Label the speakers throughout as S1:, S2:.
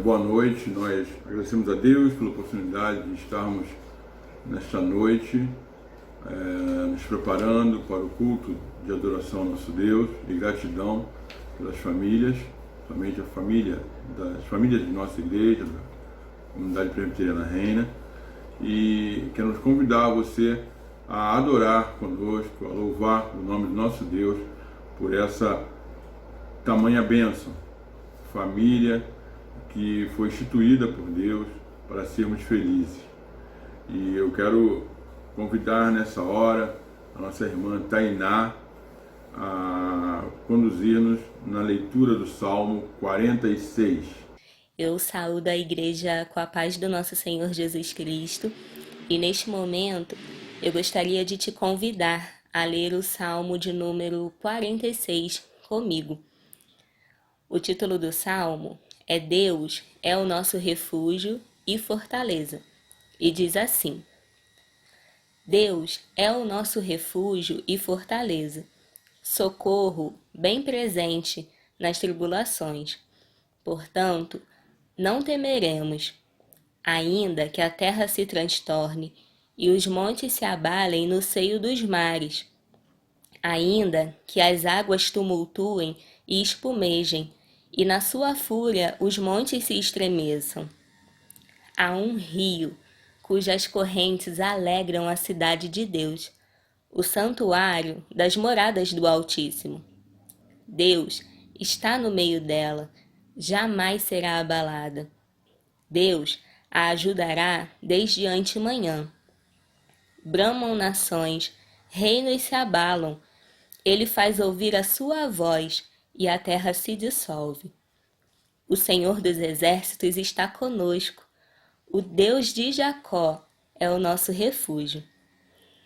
S1: Boa noite, nós agradecemos a Deus pela oportunidade de estarmos nesta noite nos preparando para o culto de adoração ao nosso Deus e gratidão pelas famílias, somente a família, das famílias de nossa igreja, da Comunidade Presbiteriana Reina, e queremos convidar você a adorar conosco, a louvar o nome do nosso Deus por essa tamanha bênção, família que foi instituída por Deus para sermos felizes. E eu quero convidar nessa hora a nossa irmã Tainá a conduzir-nos na leitura do Salmo 46.
S2: Eu saúdo a igreja com a paz do nosso Senhor Jesus Cristo e neste momento eu gostaria de te convidar a ler o Salmo de número 46 comigo. O título do Salmo é Deus é o nosso refúgio e fortaleza, e diz assim: Deus é o nosso refúgio e fortaleza, socorro bem presente nas tribulações. Portanto, não temeremos, ainda que a terra se transtorne e os montes se abalem no seio dos mares, ainda que as águas tumultuem e espumejem, e na sua fúria os montes se estremeçam. Há um rio, cujas correntes alegram a cidade de Deus, o santuário das moradas do Altíssimo. Deus está no meio dela, jamais será abalada. Deus a ajudará desde antemanhã. Bramam nações, reinos se abalam. Ele faz ouvir a sua voz e a terra se dissolve. O Senhor dos Exércitos está conosco. O Deus de Jacó é o nosso refúgio.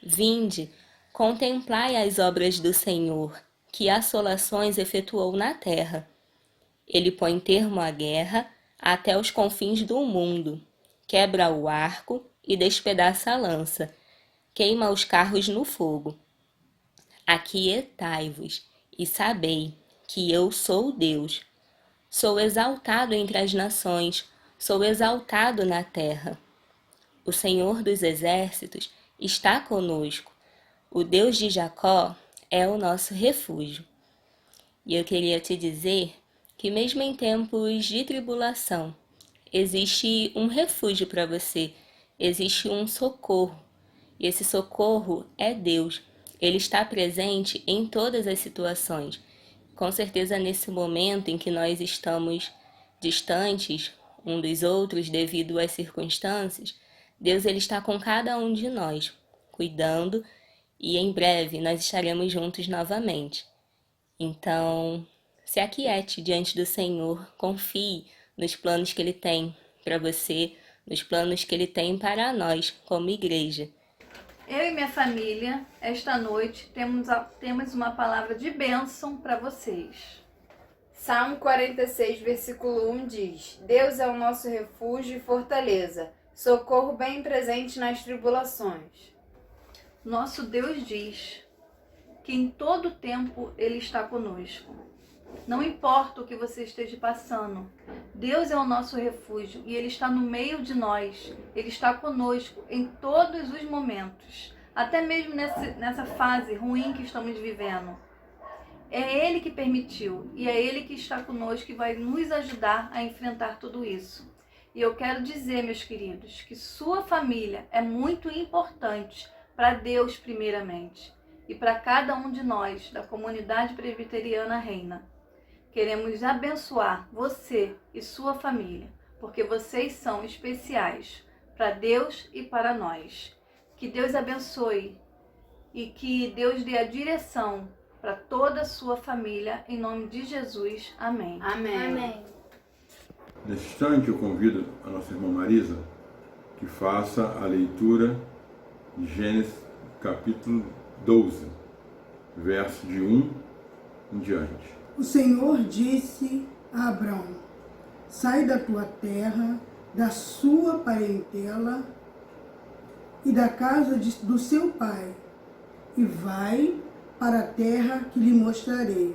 S2: Vinde, contemplai as obras do Senhor, que assolações efetuou na terra. Ele põe termo à guerra até os confins do mundo, quebra o arco e despedaça a lança, queima os carros no fogo. Aquietai-vos e sabei que eu sou Deus. Sou exaltado entre as nações, sou exaltado na terra. O Senhor dos Exércitos está conosco. O Deus de Jacó é o nosso refúgio. E eu queria te dizer que mesmo em tempos de tribulação, existe um refúgio para você, existe um socorro. E esse socorro é Deus. Ele está presente em todas as situações. Com certeza, nesse momento em que nós estamos distantes um dos outros devido às circunstâncias, Deus ele está com cada um de nós, cuidando, e em breve nós estaremos juntos novamente. Então, se aquiete diante do Senhor, confie nos planos que Ele tem para você, nos planos que Ele tem para nós como igreja.
S3: Eu e minha família, esta noite, temos uma palavra de bênção para vocês.
S4: Salmo 46, versículo 1 diz: Deus é o nosso refúgio e fortaleza, socorro bem presente nas tribulações.
S3: Nosso Deus diz que em todo tempo Ele está conosco. Não importa o que você esteja passando, Deus é o nosso refúgio e Ele está no meio de nós. Ele está conosco em todos os momentos, até mesmo nessa fase ruim que estamos vivendo. É Ele que permitiu e é Ele que está conosco e vai nos ajudar a enfrentar tudo isso. E eu quero dizer, meus queridos, que sua família é muito importante para Deus primeiramente e para cada um de nós da Comunidade Presbiteriana Reina. Queremos abençoar você e sua família, porque vocês são especiais para Deus e para nós. Que Deus abençoe e que Deus dê a direção para toda a sua família, em nome de Jesus. Amém.
S4: Amém.
S5: Amém.
S1: Nesse instante eu convido a nossa irmã Marisa que faça a leitura de Gênesis capítulo 12, verso de 1 em diante.
S6: O Senhor disse a Abrão: sai da tua terra, da sua parentela e da casa do seu pai, e vai para a terra que lhe mostrarei.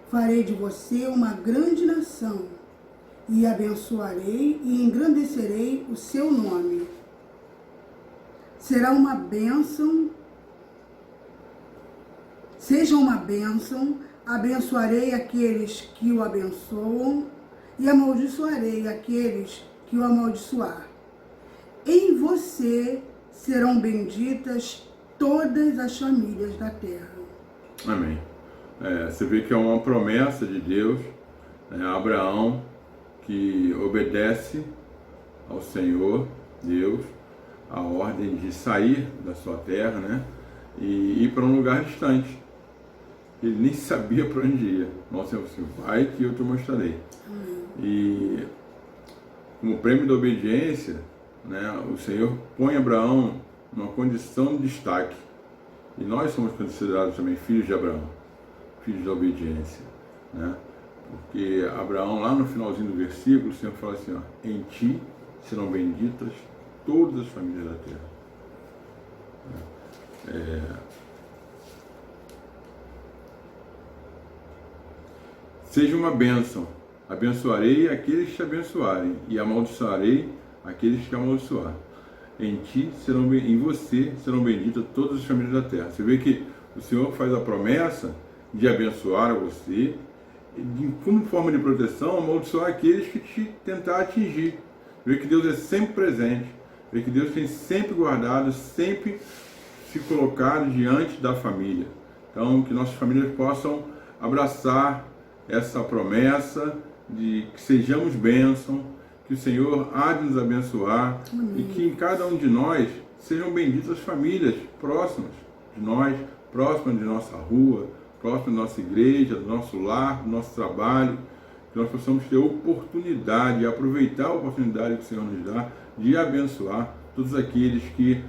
S6: Farei de você uma grande nação, e abençoarei e engrandecerei o seu nome. Será uma bênção, seja uma bênção, abençoarei aqueles que o abençoam e amaldiçoarei aqueles que o amaldiçoar. Em você serão benditas todas as famílias da terra.
S1: Amém. Você vê que é uma promessa de Deus, né? Abraão, que obedece ao Senhor, Deus, a ordem de sair da sua terra, né? E ir para um lugar distante. Ele nem sabia para onde ia. Nossa Senhor, assim, vai que eu te mostrarei. E como prêmio da obediência, né, o Senhor põe Abraão numa condição de destaque. E nós somos considerados também filhos de Abraão, filhos da obediência, né? Porque Abraão, lá no finalzinho do versículo, o Senhor fala assim, ó, em ti serão benditas todas as famílias da terra. Seja uma bênção, abençoarei aqueles que te abençoarem e amaldiçoarei aqueles que amaldiçoar. Em você serão benditas todas as famílias da terra. Você vê que o Senhor faz a promessa de abençoar você, como forma de proteção, amaldiçoar aqueles que te tentar atingir. Vê que Deus é sempre presente, vê que Deus tem sempre guardado, sempre se colocado diante da família. Então, que nossas famílias possam abraçar essa promessa de que sejamos bênção, que o Senhor há de nos abençoar. Amém. E que em cada um de nós sejam benditas as famílias próximas de nós, próximas de nossa rua, próximas da nossa igreja, do nosso lar, do nosso trabalho, que nós possamos ter oportunidade, aproveitar a oportunidade que o Senhor nos dá de abençoar todos aqueles que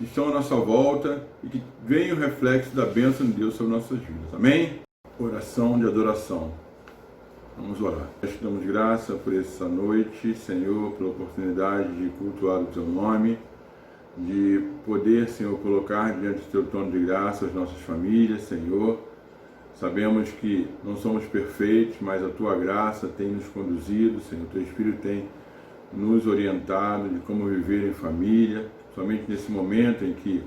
S1: estão à nossa volta e que veem o reflexo da bênção de Deus sobre nossas vidas. Amém? Oração de adoração. Vamos orar. Nós te damos graça por essa noite, Senhor, pela oportunidade de cultuar o Teu nome, de poder, Senhor, colocar diante do Teu trono de graça as nossas famílias, Senhor. Sabemos que não somos perfeitos, mas a Tua graça tem nos conduzido, Senhor. O Teu Espírito tem nos orientado de como viver em família, somente nesse momento em que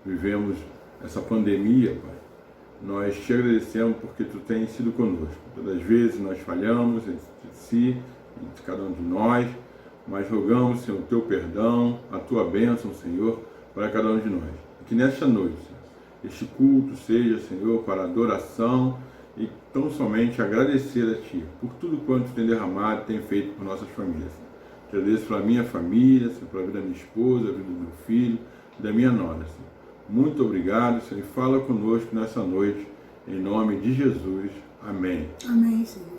S1: vivemos essa pandemia, Pai. Nós te agradecemos porque Tu tens sido conosco. Todas as vezes nós falhamos entre si, entre cada um de nós, mas rogamos, Senhor, o Teu perdão, a Tua bênção, Senhor, para cada um de nós. E que nesta noite, Senhor, este culto seja, Senhor, para adoração e tão somente agradecer a Ti por tudo quanto tem derramado e tem feito por nossas famílias. Te agradeço pela minha família, Senhor, pela vida da minha esposa, a vida do meu filho, da minha nora, Senhor. Muito obrigado, Senhor, e fala conosco nessa noite, em nome de Jesus. Amém.
S6: Amém, Senhor.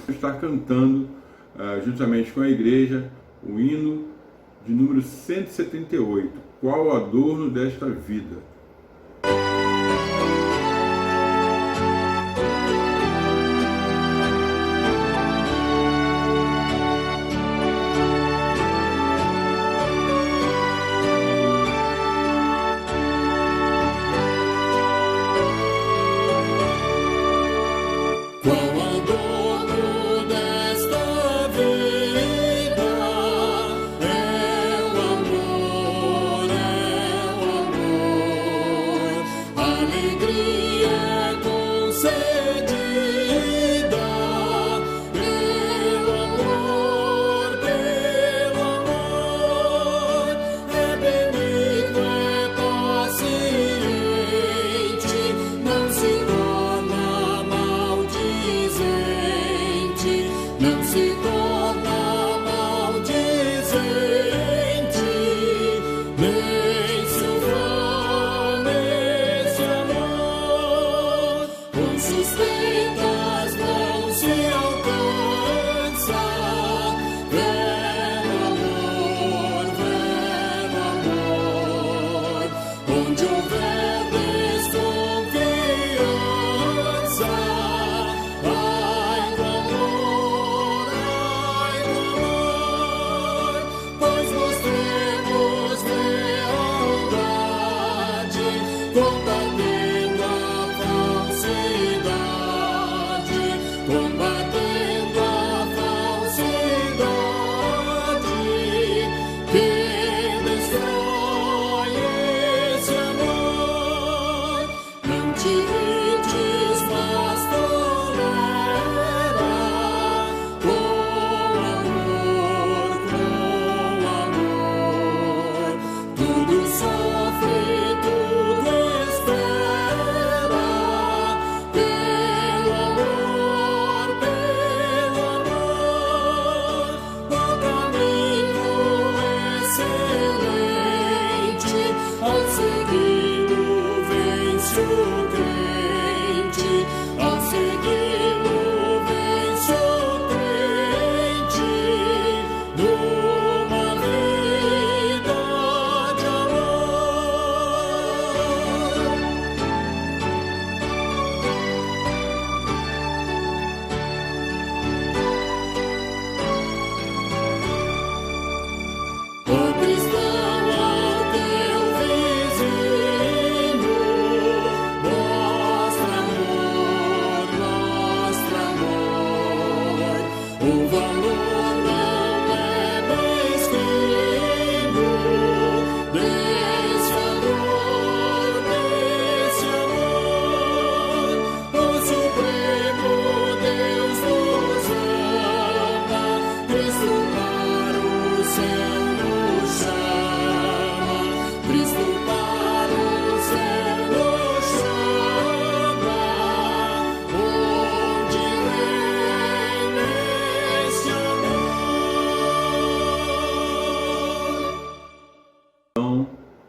S1: Está cantando, juntamente com a igreja, o hino de número 178, Qual o Adorno desta Vida?
S5: É o amor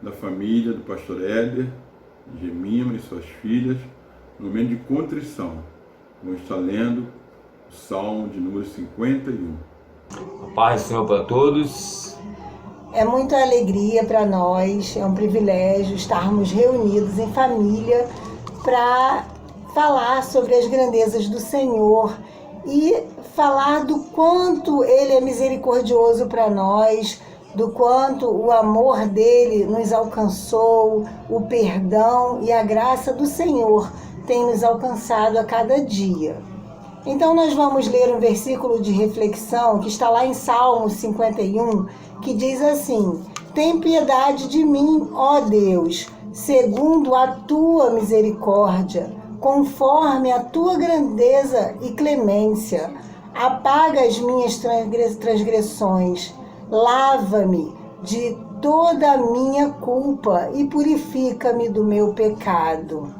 S1: da família do pastor Éder, Gemima e suas filhas, no momento de contrição. Vamos estar lendo o Salmo de número 51.
S5: A paz do Senhor para todos.
S7: É muita alegria para nós, é um privilégio estarmos reunidos em família para falar sobre as grandezas do Senhor e falar do quanto Ele é misericordioso para nós, do quanto o amor dele nos alcançou, o perdão e a graça do Senhor tem nos alcançado a cada dia. Então nós vamos ler um versículo de reflexão que está lá em Salmo 51, que diz assim: tem piedade de mim, ó Deus, segundo a tua misericórdia, conforme a tua grandeza e clemência. Apaga as minhas transgressões, lava-me de toda a minha culpa e purifica-me do meu pecado.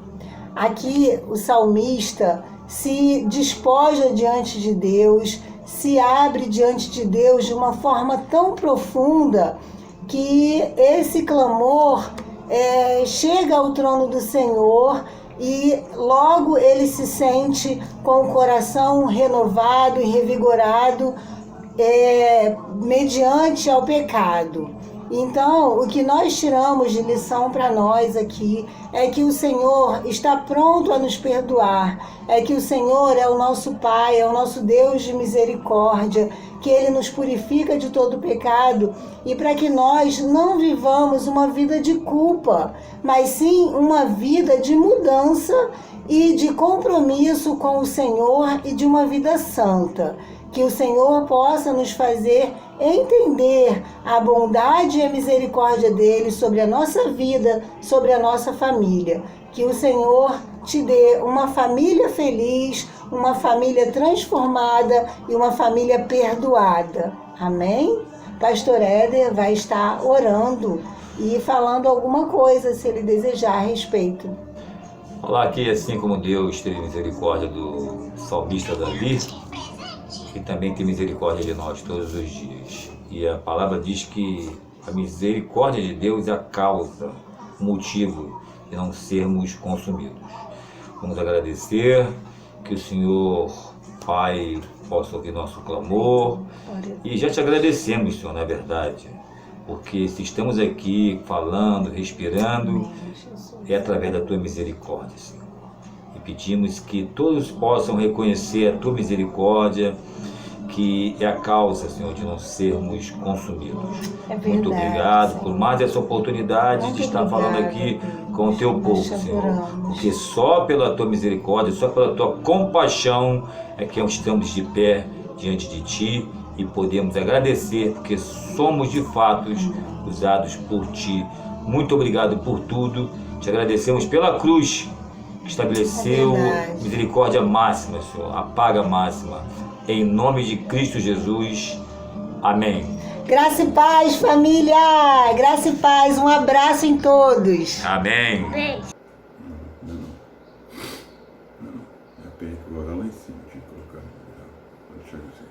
S7: Aqui o salmista se despoja diante de Deus, se abre diante de Deus de uma forma tão profunda que esse clamor chega ao trono do Senhor e logo ele se sente com o coração renovado e revigorado mediante ao pecado. Então, o que nós tiramos de lição para nós aqui é que o Senhor está pronto a nos perdoar, é que o Senhor é o nosso Pai, é o nosso Deus de misericórdia, que Ele nos purifica de todo pecado e para que nós não vivamos uma vida de culpa, mas sim uma vida de mudança e de compromisso com o Senhor e de uma vida santa. Que o Senhor possa nos fazer entender a bondade e a misericórdia dele sobre a nossa vida, sobre a nossa família. Que o Senhor te dê uma família feliz, uma família transformada e uma família perdoada. Amém? Pastor Éder vai estar orando e falando alguma coisa, se ele desejar, a respeito.
S5: Falar aqui, assim como Deus teve misericórdia do salmista Davi, e também tem misericórdia de nós todos os dias. E a palavra diz que a misericórdia de Deus é a causa, o motivo de não sermos consumidos. Vamos agradecer, que o Senhor Pai possa ouvir nosso clamor. E já te agradecemos, Senhor, na verdade, porque se estamos aqui falando, respirando, é através da tua misericórdia, Senhor. E pedimos que todos possam reconhecer a tua misericórdia, que é a causa, Senhor, de não sermos consumidos. Muito obrigado, Senhor, por mais essa oportunidade de estar falando aqui com o teu povo, Senhor. Porque só pela tua misericórdia, só pela tua compaixão é que estamos de pé diante de ti e podemos agradecer, porque somos de fato usados por ti. Muito obrigado por tudo. Te agradecemos pela cruz que estabeleceu misericórdia máxima, Senhor, a paga máxima. Em nome de Cristo Jesus. Amém.
S7: Graça e paz, família! Graça e paz, um abraço em todos.
S5: Amém.
S1: Não. Aperta o orar lá em cima, tinha que colocar. Deixa eu assim.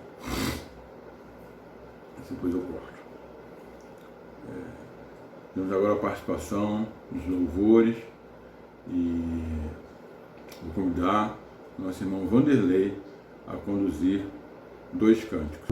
S1: Depois eu corto. Temos agora a participação dos louvores e vou convidar nosso irmão Vanderlei a conduzir 2 cânticos.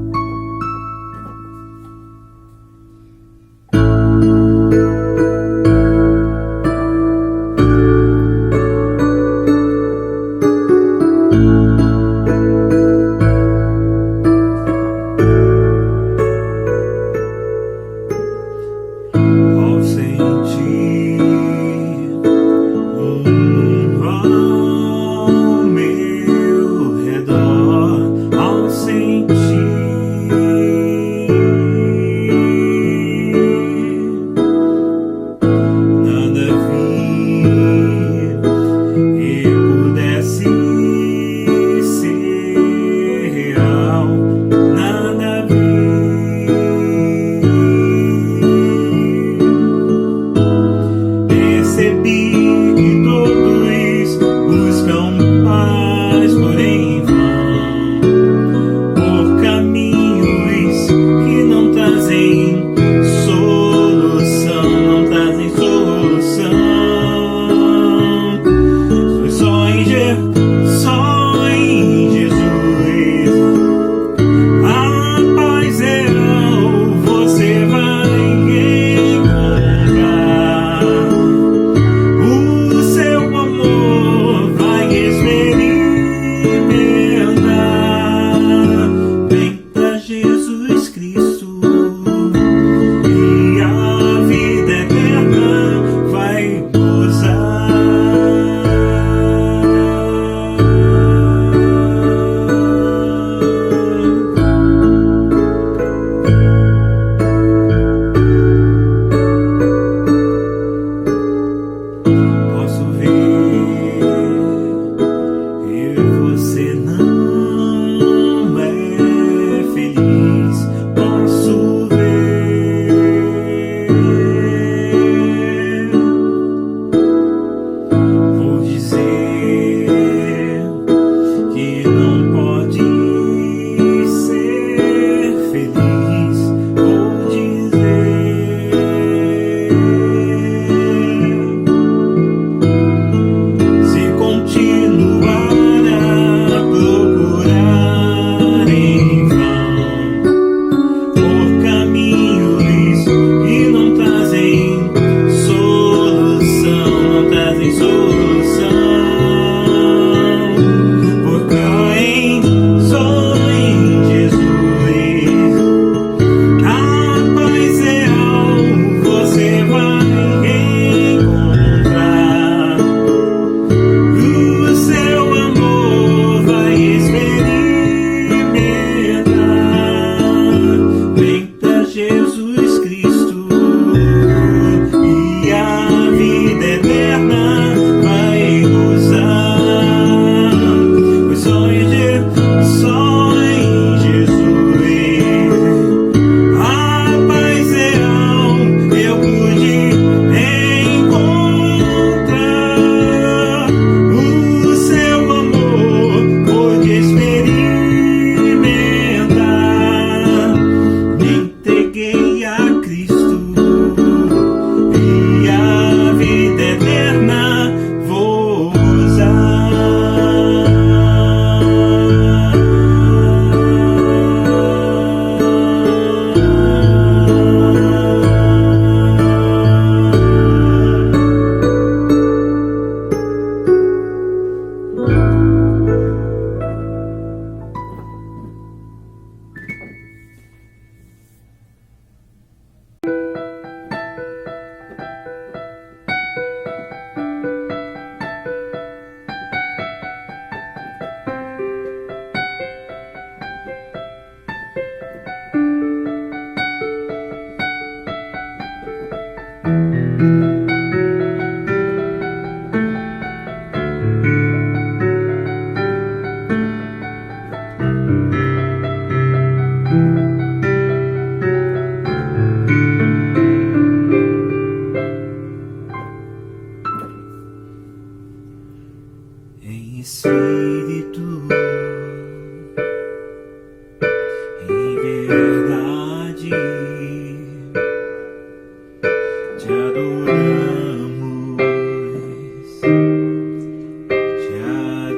S8: Ao sentir Em espírito, em verdade, te adoramos, te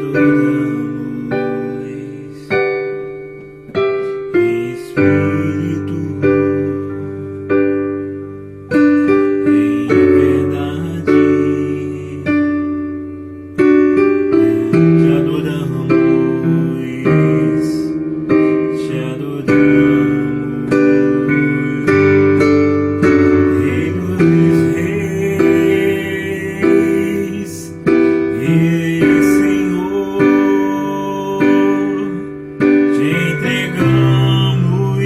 S8: adoramos. Em espírito, em verdade, te adoramos, te adoramos, Rei dos Reis, e Senhor, te entregamos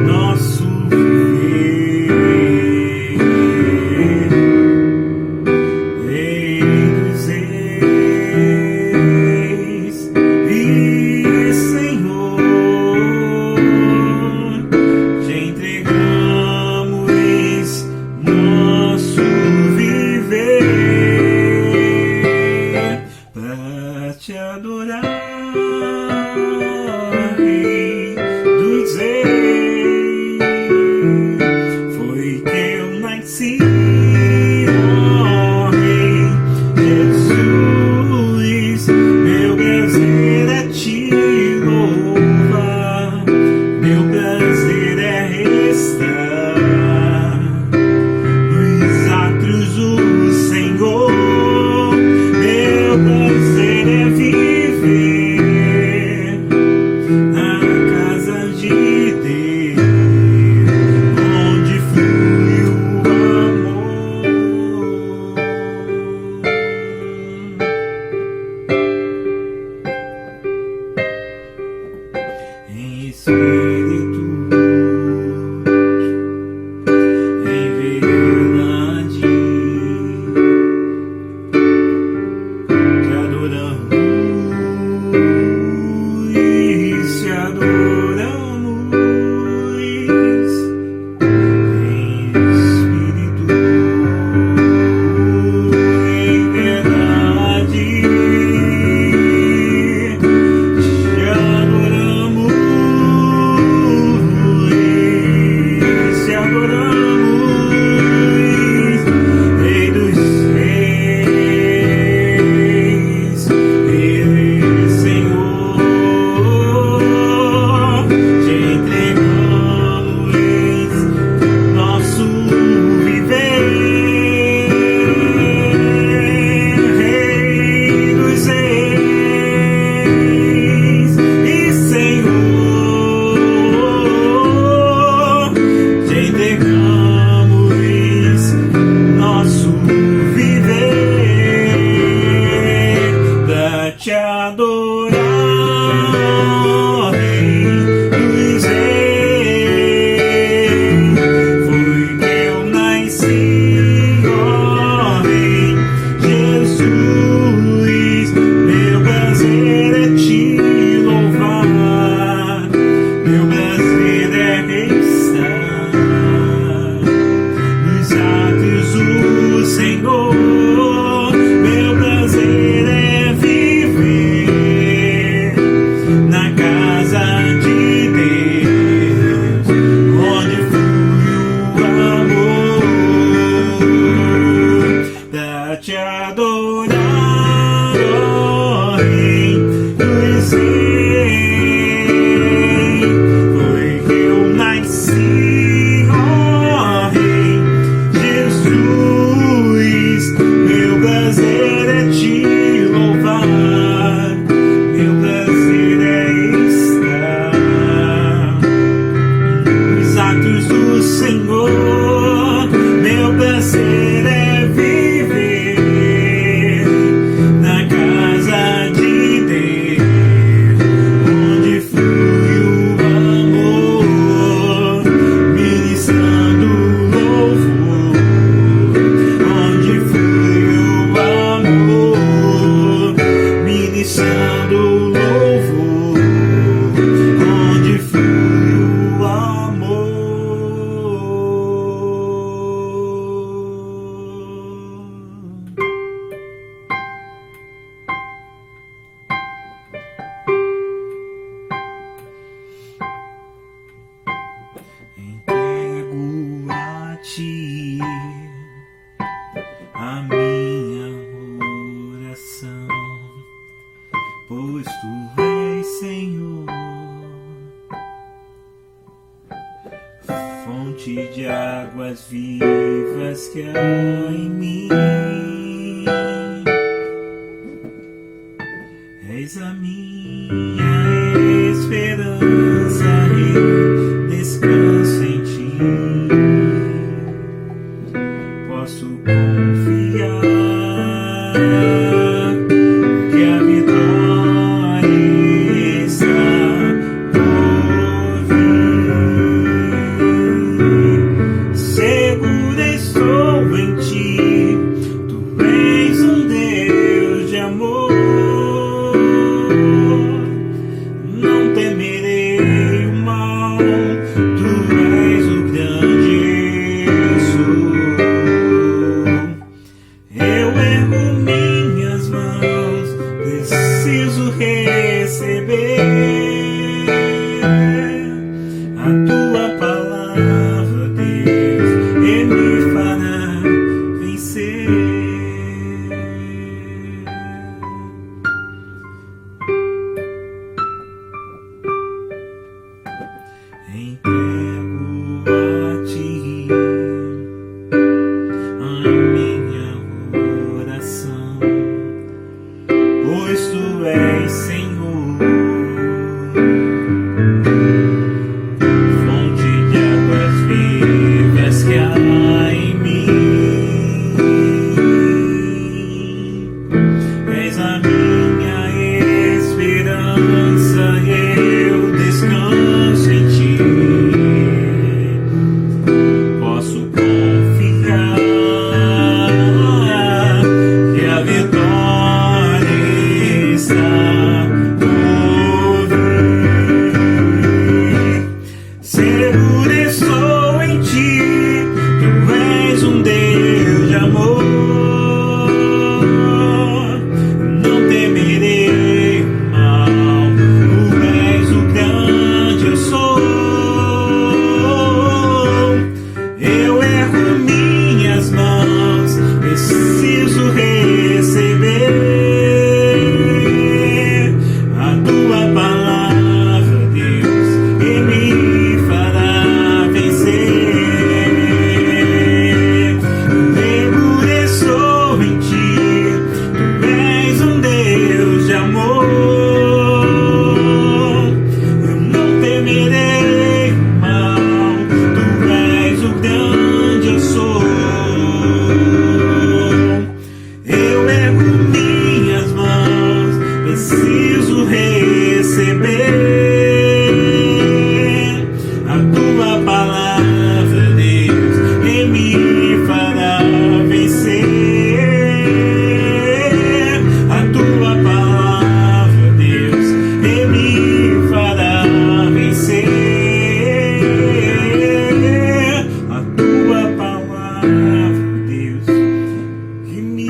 S8: nosso viver. Rei dos Reis e Senhor, te entregamos nosso viver para te adorar, Rei dos Reis. Foi que eu nasci, ó Rei Jesus. Meu prazer é te louvar, meu prazer é estar nos átrios do Senhor. Meu prazer é viver na casa de Deus, onde flui o amor. ti a minha oração, pois tu és, Senhor, fonte de águas vivas que há em mim. És a minha esperança, eu descanso em ti. Posso confiar que a vitória está por vir. Seguro estou em ti, tu és um Deus de amor. Não temerei o mal, tu és o grande eu sou. Eu ergo minhas mãos, preciso receber a tua palavra, Deus, e me fará vencer. Entrego a ti a minha oração, pois tu és, Senhor, fonte de águas vivas que há em mim. És a minha esperança, eu descanso em ti. Posso confiar que a vitória está por vir. Seguro estou em ti, tu és um Deus de amor. Não temerei o mal, tu és o grande eu sou. Eu ergo minhas mãos, preciso receber a tua palavra, Deus, e me fará vencer. Seguro estou em ti, tu és um Deus de amor. Eu não temerei o mal, tu és o grande eu sou. Eu ergo minhas mãos, preciso receber a tua palavra, Deus, e me fará vencer. A tua palavra, Deus, e me fará vencer. A tua palavra, Deus, que me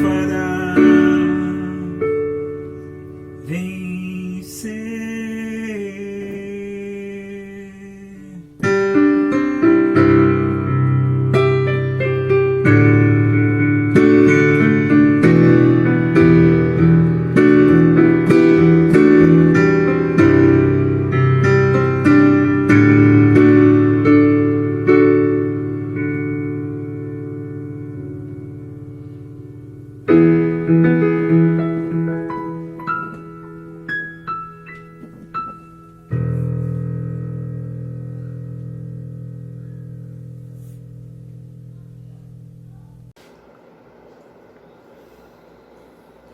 S8: fará vencer.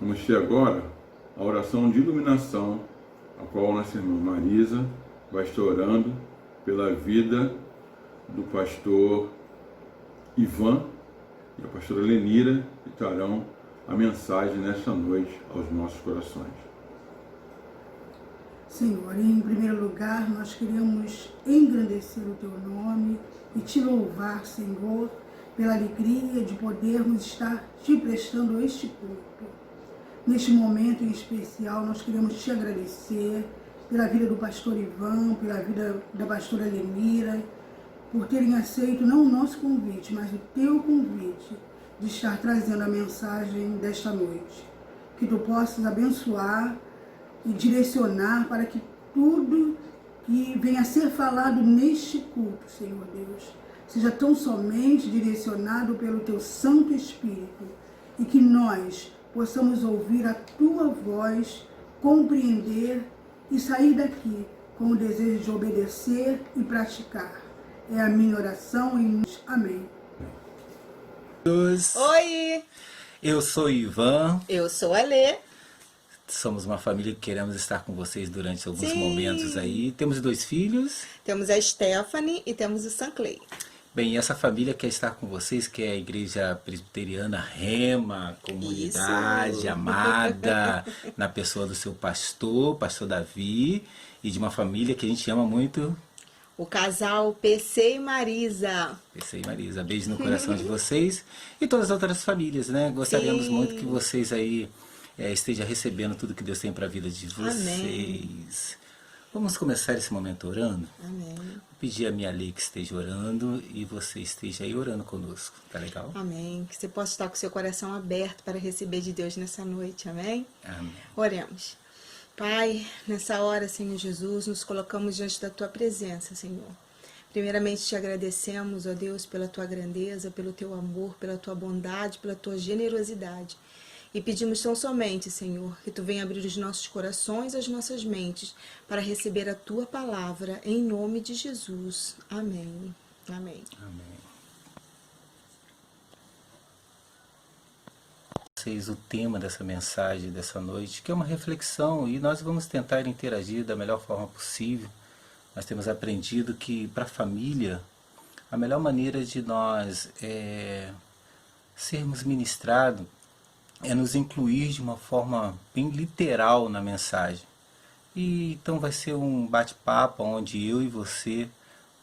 S1: Vamos ter agora a oração de iluminação, a qual a nossa irmã Marisa vai estar orando pela vida do pastor Ivan e a pastora Lenira, que trarão a mensagem nesta noite aos nossos corações.
S6: Senhor, em primeiro lugar, nós queremos engrandecer o Teu nome e Te louvar, Senhor, pela alegria de podermos estar Te prestando este culto. Neste momento em especial, nós queremos Te agradecer pela vida do pastor Ivan, pela vida da pastora Lenira, por terem aceito não o nosso convite, mas o teu convite de estar trazendo a mensagem desta noite. Que tu possas abençoar e direcionar para que tudo que venha a ser falado neste culto, Senhor Deus, seja tão somente direcionado pelo teu Santo Espírito e que nós possamos ouvir a tua voz, compreender e sair daqui com o desejo de obedecer e praticar. É a minha oração em amém.
S9: Oi! Eu sou Ivan.
S10: Eu sou a Lê.
S9: Somos uma família que queremos estar com vocês durante alguns
S10: Sim.
S9: momentos aí. Temos 2 filhos.
S10: Temos a Stephanie e temos o Sanclay.
S9: Bem, essa família quer estar com vocês, que é a Igreja Presbiteriana Rema, comunidade
S10: Isso.
S9: amada, na pessoa do seu pastor Davi, e de uma família que a gente ama muito.
S10: O casal PC e Marisa.
S9: PC e Marisa, beijo no coração de vocês e todas as outras famílias, né? Gostaríamos
S10: Sim.
S9: muito que vocês aí estejam recebendo tudo que Deus tem para a vida de vocês.
S10: Amém.
S9: Vamos começar esse momento orando?
S10: Amém.
S9: Vou pedir a minha Lei que esteja orando e você esteja aí orando conosco, tá legal?
S10: Amém. Que você possa estar com o seu coração aberto para receber de Deus nessa noite. Amém?
S9: Amém.
S10: Oremos. Pai, nessa hora, Senhor Jesus, nos colocamos diante da Tua presença, Senhor. Primeiramente te agradecemos, ó Deus, pela Tua grandeza, pelo Teu amor, pela Tua bondade, pela Tua generosidade. E pedimos tão somente, Senhor, que Tu venha abrir os nossos corações, as nossas mentes, para receber a Tua palavra, em nome de Jesus. Amém. Amém.
S9: Amém. Vocês o tema dessa mensagem dessa noite, que é uma reflexão, e nós vamos tentar interagir da melhor forma possível. Nós temos aprendido que para a família a melhor maneira de nós sermos ministrados é nos incluir de uma forma bem literal na mensagem. E então vai ser um bate-papo onde eu e você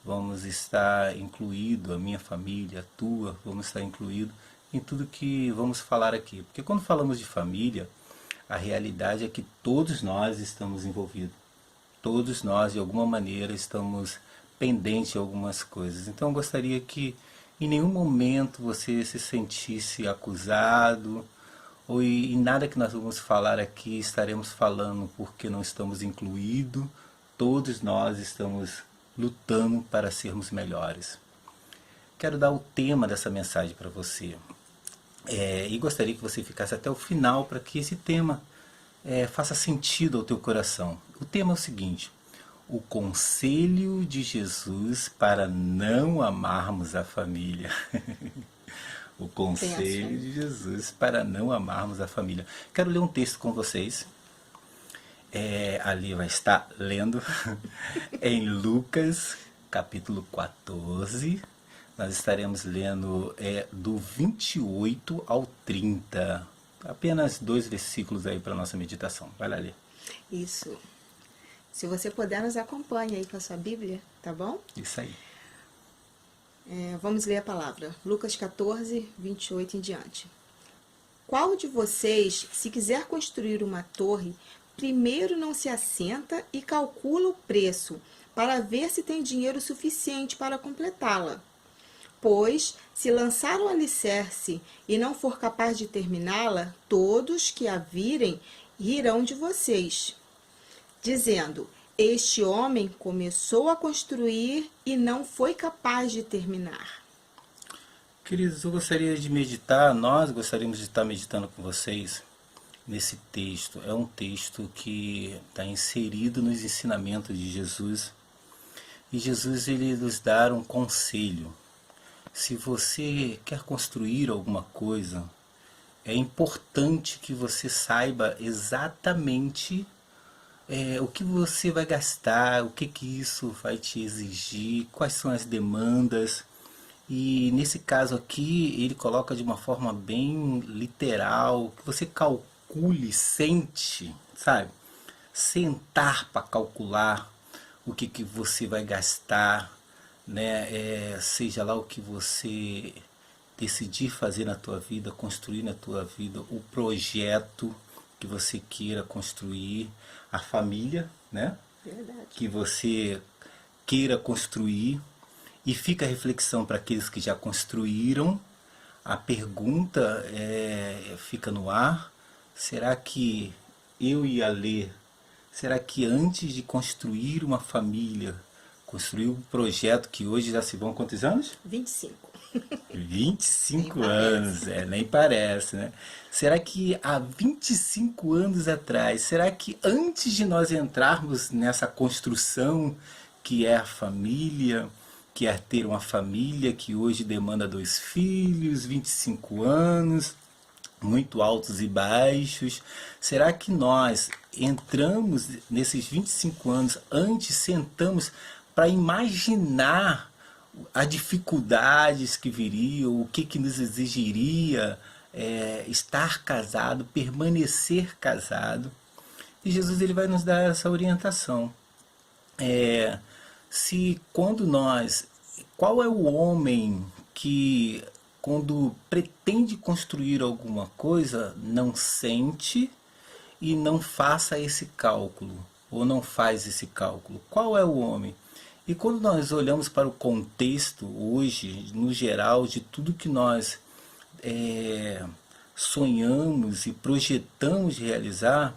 S9: vamos estar incluído, a minha família, a tua, vamos estar incluído em tudo que vamos falar aqui. Porque quando falamos de família, a realidade é que todos nós estamos envolvidos. Todos nós, de alguma maneira, estamos pendentes de algumas coisas. Então eu gostaria que em nenhum momento você se sentisse acusado, ou em nada que nós vamos falar aqui estaremos falando porque não estamos incluídos. Todos nós estamos lutando para sermos melhores. Quero dar o tema dessa mensagem para você. E gostaria que você ficasse até o final para que esse tema faça sentido ao teu coração. O tema é o seguinte: o conselho de Jesus para não amarmos a família. O conselho de Jesus para não amarmos a família. Quero ler um texto com vocês. Ali vai estar lendo em Lucas capítulo 14. Nós estaremos lendo do 28 ao 30. Apenas 2 versículos aí para a nossa meditação. Vai lá ler.
S10: Isso. Se você puder, nos acompanhe aí com a sua Bíblia, tá bom?
S9: Isso aí.
S10: Vamos ler a palavra. Lucas 14, 28 em diante. Qual de vocês, se quiser construir uma torre, primeiro não se assenta e calcula o preço, para ver se tem dinheiro suficiente para completá-la? Pois, se lançar o alicerce e não for capaz de terminá-la, todos que a virem rirão de vocês, dizendo: este homem começou a construir e não foi capaz de terminar.
S9: Queridos, eu gostaria de meditar, nós gostaríamos de estar meditando com vocês nesse texto. É um texto que está inserido nos ensinamentos de Jesus. E Jesus, ele nos dá um conselho. Se você quer construir alguma coisa, é importante que você saiba exatamente o que você vai gastar, o que isso vai te exigir, quais são as demandas. E nesse caso aqui, ele coloca de uma forma bem literal, que você calcule, sente, sabe? Sentar para calcular o que você vai gastar, né? Seja lá o que você decidir fazer na tua vida, construir na tua vida, o projeto que você queira construir, a família, né?
S10: Verdade.
S9: Que você queira construir. E fica a reflexão para aqueles que já construíram. A pergunta fica no ar: será que eu e a Lê, será que antes de construir uma família, construir um projeto que hoje já se vão quantos anos?
S10: 25.
S9: 25 anos, nem parece, né? Será que há 25 anos atrás, será que antes de nós entrarmos nessa construção que é a família, que é ter uma família que hoje demanda 2 filhos, 25 anos, muito altos e baixos, será que nós entramos nesses 25 anos, antes sentamos para imaginar as dificuldades que viriam, o que nos exigiria estar casado, permanecer casado? E Jesus ele vai nos dar essa orientação. Qual é o homem que, quando pretende construir alguma coisa, não sente e não faça esse cálculo, ou não faz esse cálculo? Qual é o homem? E quando nós olhamos para o contexto hoje, no geral, de tudo que nós sonhamos e projetamos realizar,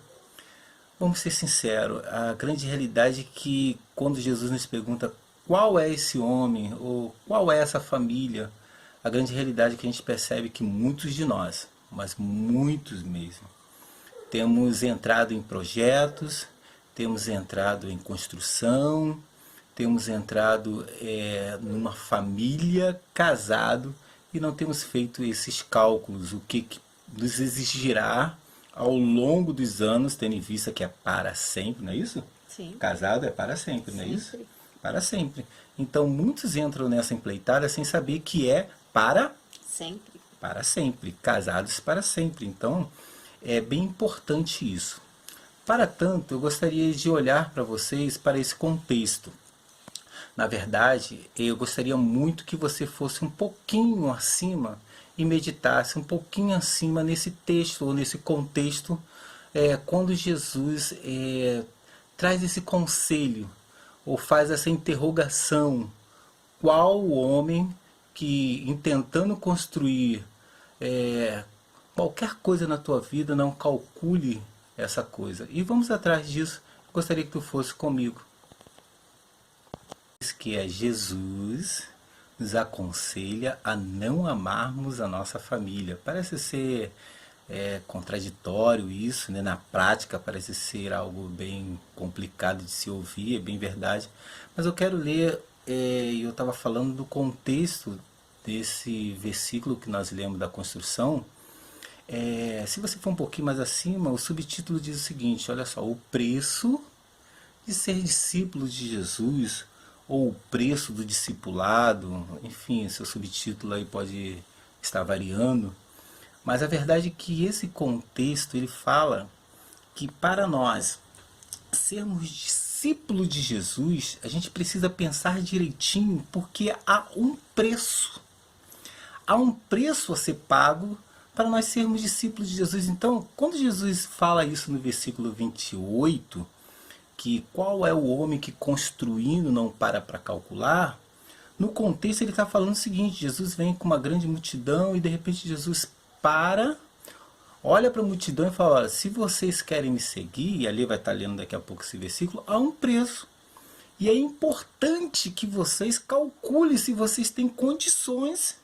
S9: vamos ser sinceros, a grande realidade é que quando Jesus nos pergunta qual é esse homem ou qual é essa família, a grande realidade é que a gente percebe que muitos de nós, mas muitos mesmo, temos entrado em projetos, temos entrado em construção, temos entrado numa família, casado, e não temos feito esses cálculos, o que nos exigirá ao longo dos anos, tendo em vista que é para sempre, não é isso?
S10: Sim.
S9: Casado é para sempre, não é isso? Para sempre. Então muitos entram nessa empleitada sem saber que é para
S10: sempre.
S9: Para sempre, casados para sempre. Então é bem importante isso. Para tanto, eu gostaria de olhar para vocês para esse contexto. Na verdade, eu gostaria muito que você fosse um pouquinho acima e meditasse um pouquinho acima nesse texto ou nesse contexto, quando Jesus traz esse conselho ou faz essa interrogação: qual o homem que, intentando construir qualquer coisa na tua vida, não calcule essa coisa? E vamos atrás disso. Gostaria que tu fosse comigo. Que é Jesus nos aconselha a não amarmos a nossa família. Parece ser contraditório isso, né? Na prática parece ser algo bem complicado de se ouvir, é bem verdade. Mas eu quero ler, eu estava falando do contexto desse versículo que nós lemos da construção. Se você for um pouquinho mais acima, o subtítulo diz o seguinte, olha só: o preço de ser discípulo de Jesus, ou o preço do discipulado, enfim, seu subtítulo aí pode estar variando, mas a verdade é que esse contexto ele fala que para nós sermos discípulos de Jesus, a gente precisa pensar direitinho, porque há um preço a ser pago para nós sermos discípulos de Jesus. Então, quando Jesus fala isso no versículo 28, que qual é o homem que construindo não para calcular, no contexto ele está falando o seguinte: Jesus vem com uma grande multidão e de repente Jesus para, olha para a multidão e fala: olha, se vocês querem me seguir, e ali vai estar lendo daqui a pouco esse versículo, há um preço. E é importante que vocês calculem se vocês têm condições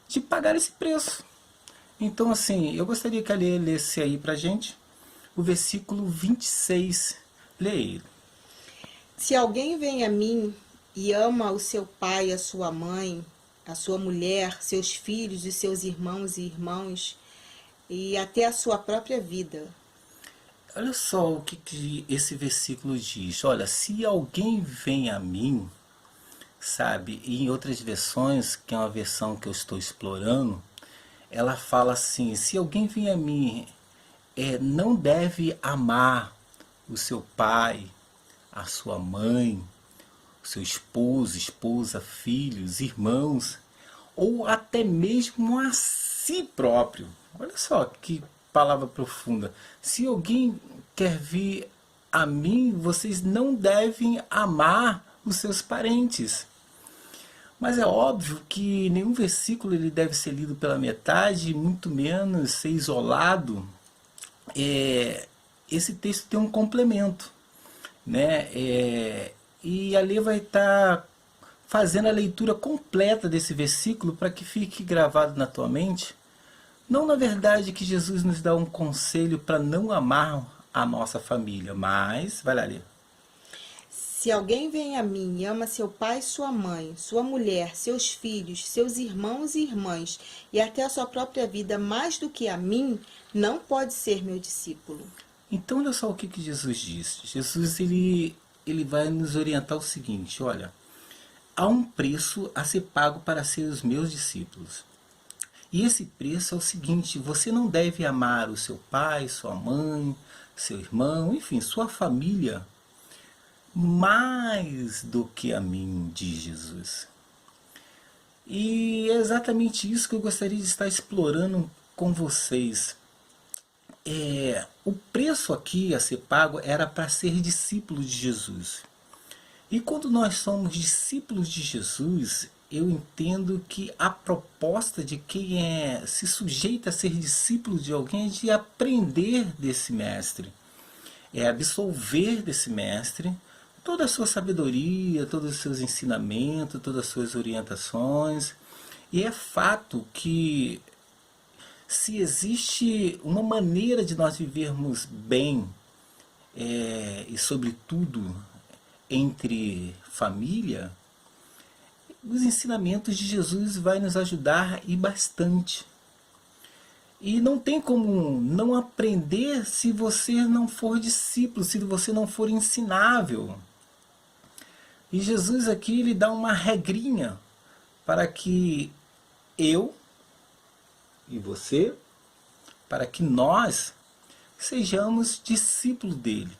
S9: de pagar esse preço. Então assim, eu gostaria que a Lê lesse aí para a gente o versículo 26. Leia.
S10: Se alguém vem a mim e ama o seu pai, a sua mãe, a sua mulher, seus filhos e seus irmãos e irmãs, e até a sua própria vida.
S9: Olha só o que esse versículo diz. Olha, se alguém vem a mim, sabe, e em outras versões, que é uma versão que eu estou explorando, ela fala assim: se alguém vem a mim, não deve amar o seu pai, a sua mãe, o seu esposo, esposa, filhos, irmãos, ou até mesmo a si próprio. Olha só que palavra profunda. Se alguém quer vir a mim, vocês não devem amar os seus parentes. Mas é óbvio que nenhum versículo ele deve ser lido pela metade, muito menos ser isolado. Esse texto tem um complemento, né? E ali vai estar fazendo a leitura completa desse versículo para que fique gravado na tua mente. Não na verdade que Jesus nos dá um conselho para não amar a nossa família, mas, vai lá ler.
S10: Se alguém vem a mim e ama seu pai e sua mãe, sua mulher, seus filhos, seus irmãos e irmãs, e até a sua própria vida mais do que a mim, não pode ser meu discípulo.
S9: Então olha só o que Jesus diz. Jesus ele vai nos orientar o seguinte, olha, há um preço a ser pago para ser os meus discípulos. E esse preço é o seguinte, você não deve amar o seu pai, sua mãe, seu irmão, enfim, sua família, mais do que a mim, diz Jesus. E é exatamente isso que eu gostaria de estar explorando com vocês. O preço aqui a ser pago era para ser discípulo de Jesus. E quando nós somos discípulos de Jesus, eu entendo que a proposta de quem se sujeita a ser discípulo de alguém é de aprender desse mestre, é absorver desse mestre toda a sua sabedoria, todos os seus ensinamentos, todas as suas orientações. E é fato que se existe uma maneira de nós vivermos bem, e sobretudo entre família, os ensinamentos de Jesus vai nos ajudar e bastante. E não tem como não aprender se você não for discípulo, se você não for ensinável. E Jesus aqui ele dá uma regrinha para que eu e você, para que nós sejamos discípulos dele.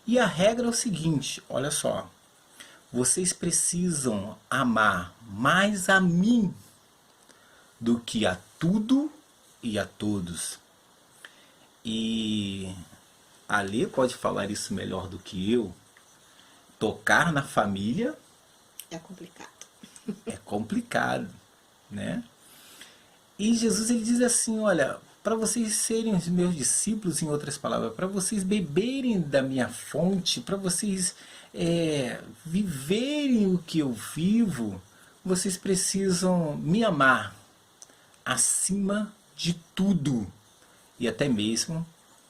S9: E a regra é o seguinte, olha só, vocês precisam amar mais a mim do que a tudo e a todos. E a Lê pode falar isso melhor do que eu. Tocar na família
S10: É complicado.
S9: é complicado, né? E Jesus ele diz assim, olha, para vocês serem os meus discípulos, em outras palavras, para vocês beberem da minha fonte, para vocês viverem o que eu vivo, vocês precisam me amar acima de tudo e até mesmo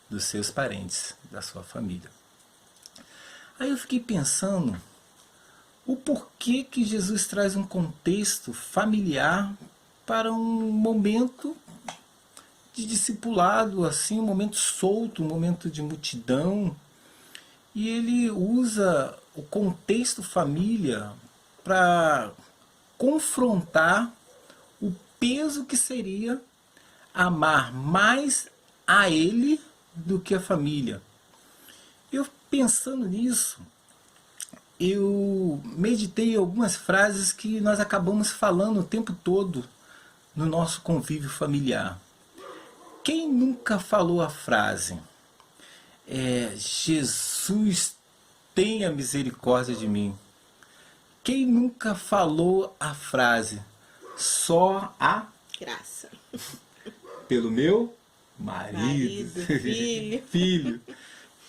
S9: dos seus parentes, da sua família. Aí eu fiquei pensando o porquê que Jesus traz um contexto familiar para um momento de discipulado, assim, um momento solto, um momento de multidão. E ele usa o contexto família para confrontar o peso que seria amar mais a ele do que a família. Eu pensando nisso, eu meditei em algumas frases que nós acabamos falando o tempo todo no nosso convívio familiar. Quem nunca falou a frase, Jesus tenha misericórdia de mim? Quem nunca falou a frase, só a
S10: Graça.
S9: pelo meu marido, filho?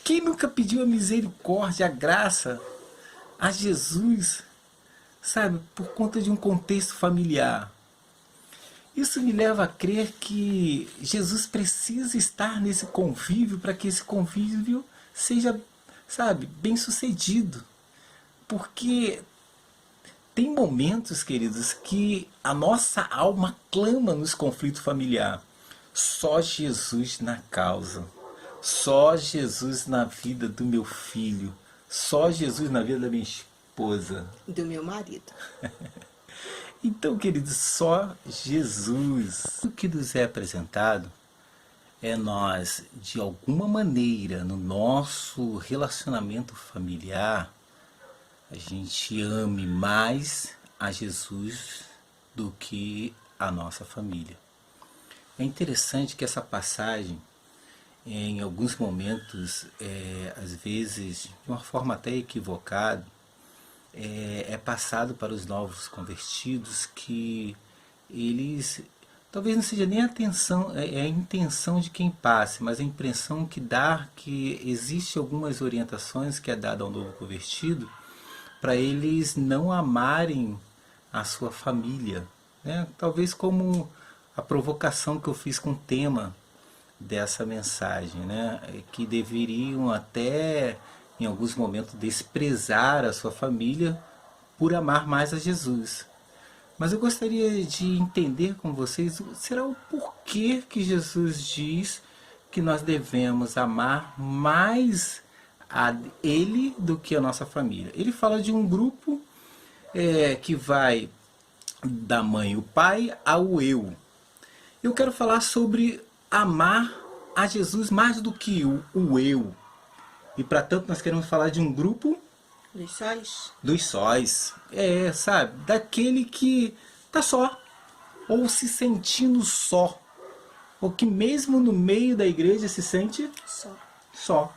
S9: Quem nunca pediu a misericórdia, a graça a Jesus, sabe, por conta de um contexto familiar? Isso me leva a crer que Jesus precisa estar nesse convívio para que esse convívio seja, sabe, bem sucedido. Porque tem momentos, queridos, que a nossa alma clama nos conflitos familiares. Só Jesus na causa. Só Jesus na vida do meu filho. Só Jesus na vida da minha esposa.
S10: Do meu marido.
S9: Então, queridos, só Jesus. O que nos é apresentado é nós, de alguma maneira, no nosso relacionamento familiar, a gente ame mais a Jesus do que a nossa família. É interessante que essa passagem, em alguns momentos, às vezes, de uma forma até equivocada, é passado para os novos convertidos que eles, talvez não seja nem a intenção de quem passe, mas a impressão que dá que existe algumas orientações que é dada ao novo convertido para eles não amarem a sua família, né? Talvez como a provocação que eu fiz com o tema dessa mensagem, né? Que deveriam até em alguns momentos desprezar a sua família por amar mais a Jesus. Mas eu gostaria de entender com vocês, será o porquê que Jesus diz que nós devemos amar mais a Ele do que a nossa família. Ele fala de um grupo que vai da mãe e o pai ao eu. Eu quero falar sobre amar a Jesus mais do que o eu. E para tanto nós queremos falar de um grupo
S10: Dos sóis?
S9: dos sóis. Sabe? Daquele que tá só. Ou se sentindo só. Ou que mesmo no meio da igreja se sente só.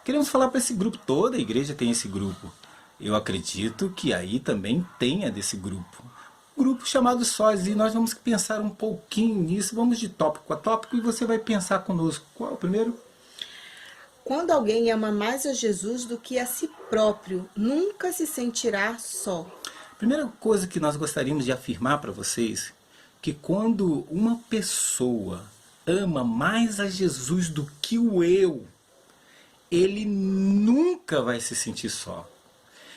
S9: Queremos falar para esse grupo. Toda a igreja tem esse grupo. Eu acredito que aí também tenha desse grupo. Grupo chamado sóis. E nós vamos pensar um pouquinho nisso. Vamos de tópico a tópico e você vai pensar conosco. Qual é o primeiro?
S10: Quando alguém ama mais a Jesus do que a si próprio, nunca se sentirá só.
S9: Primeira coisa que nós gostaríamos de afirmar para vocês, que quando uma pessoa ama mais a Jesus do que o eu, ele nunca vai se sentir só.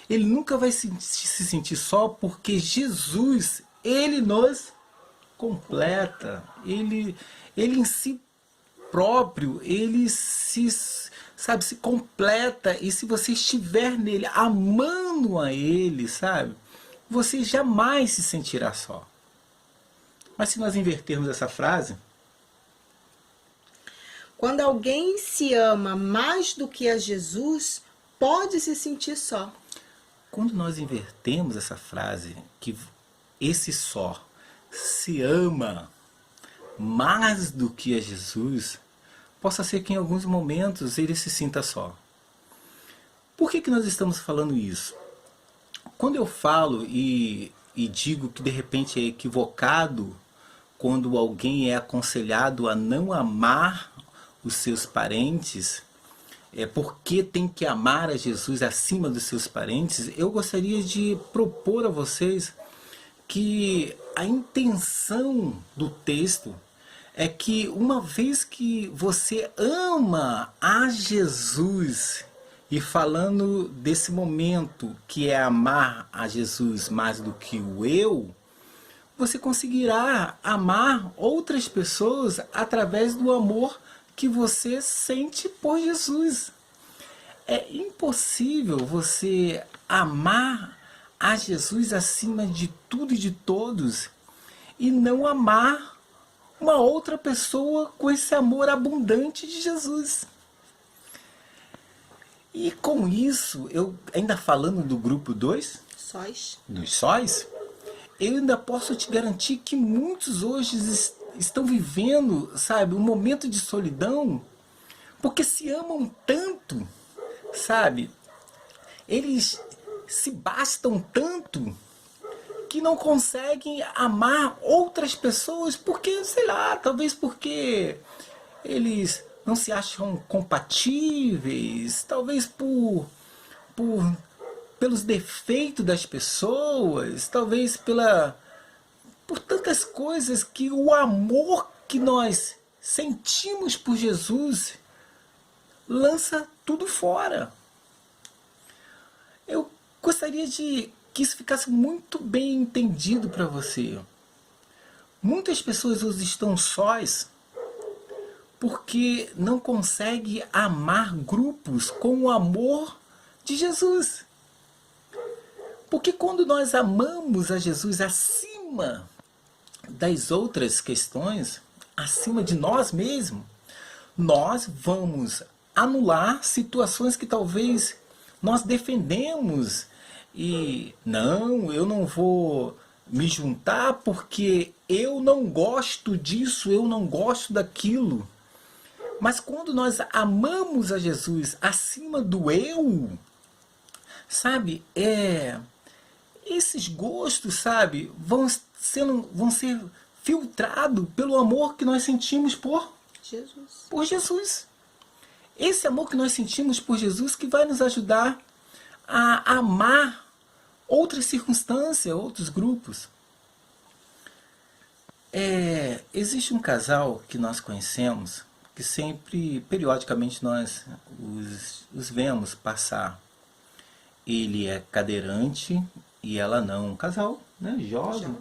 S9: Ele nunca vai se sentir só porque Jesus, ele nos completa. Ele em si próprio, ele se completa. E se você estiver nele, amando a ele, sabe, você jamais se sentirá só. Mas se nós invertermos essa frase,
S10: quando alguém se ama mais do que a Jesus, pode se sentir só.
S9: quando nós invertemos essa frase, que esse só se ama mais do que a Jesus, possa ser que em alguns momentos ele se sinta só. Por que nós estamos falando isso? Quando eu falo e digo que de repente é equivocado quando alguém é aconselhado a não amar os seus parentes, porque tem que amar a Jesus acima dos seus parentes, eu gostaria de propor a vocês que a intenção do texto é que uma vez que você ama a Jesus, e falando desse momento que é amar a Jesus mais do que o eu, você conseguirá amar outras pessoas através do amor que você sente por Jesus. É impossível você amar a Jesus acima de tudo e de todos e não amar uma outra pessoa com esse amor abundante de Jesus. E com isso, eu ainda falando do grupo 2, dos sóis, eu ainda posso te garantir que muitos hoje estão vivendo, sabe, um momento de solidão, porque se amam tanto, sabe, eles se bastam tanto que não conseguem amar outras pessoas porque, sei lá, talvez porque eles não se acham compatíveis, talvez pelos defeitos das pessoas, talvez por tantas coisas que o amor que nós sentimos por Jesus lança tudo fora. Eu gostaria que isso ficasse muito bem entendido para você. Muitas pessoas hoje estão sós porque não conseguem amar grupos com o amor de Jesus. Porque quando nós amamos a Jesus acima das outras questões, acima de nós mesmos, nós vamos anular situações que talvez nós defendemos e não, eu não vou me juntar porque eu não gosto disso, eu não gosto daquilo. Mas quando nós amamos a Jesus acima do eu, sabe, esses gostos, sabe, vão ser filtrados pelo amor que nós sentimos por Jesus. Esse amor que nós sentimos por Jesus que vai nos ajudar a amar outras circunstâncias, outros grupos. Existe um casal que nós conhecemos, que sempre, periodicamente, nós os vemos passar. Ele é cadeirante e ela não. Um casal, né, jovem.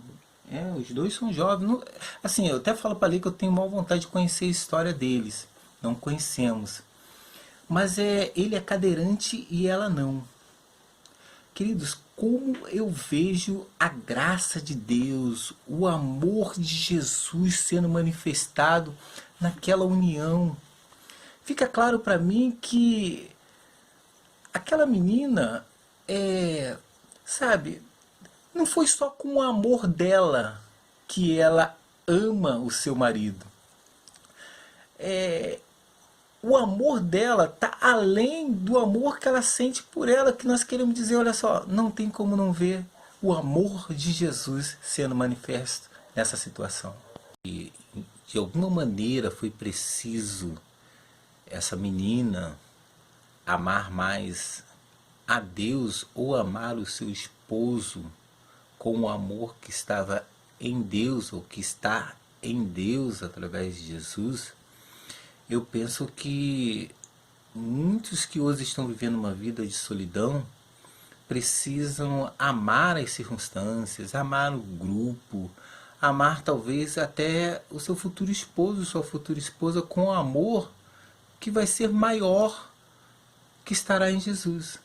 S9: Os dois são jovens. Não, assim, eu até falo para ali que eu tenho maior vontade de conhecer a história deles. Não conhecemos. Mas ele é cadeirante e ela não. Queridos, como eu vejo a graça de Deus, o amor de Jesus sendo manifestado naquela união. Fica claro para mim que aquela menina, sabe, não foi só com o amor dela que ela ama o seu marido. O amor dela está além do amor que ela sente por ela, que nós queremos dizer, olha só, não tem como não ver o amor de Jesus sendo manifesto nessa situação. E de alguma maneira foi preciso essa menina amar mais a Deus ou amar o seu esposo com o amor que estava em Deus ou que está em Deus através de Jesus. Eu penso que muitos que hoje estão vivendo uma vida de solidão precisam amar as circunstâncias, amar o grupo, amar talvez até o seu futuro esposo, sua futura esposa, com amor que vai ser maior, que estará em Jesus.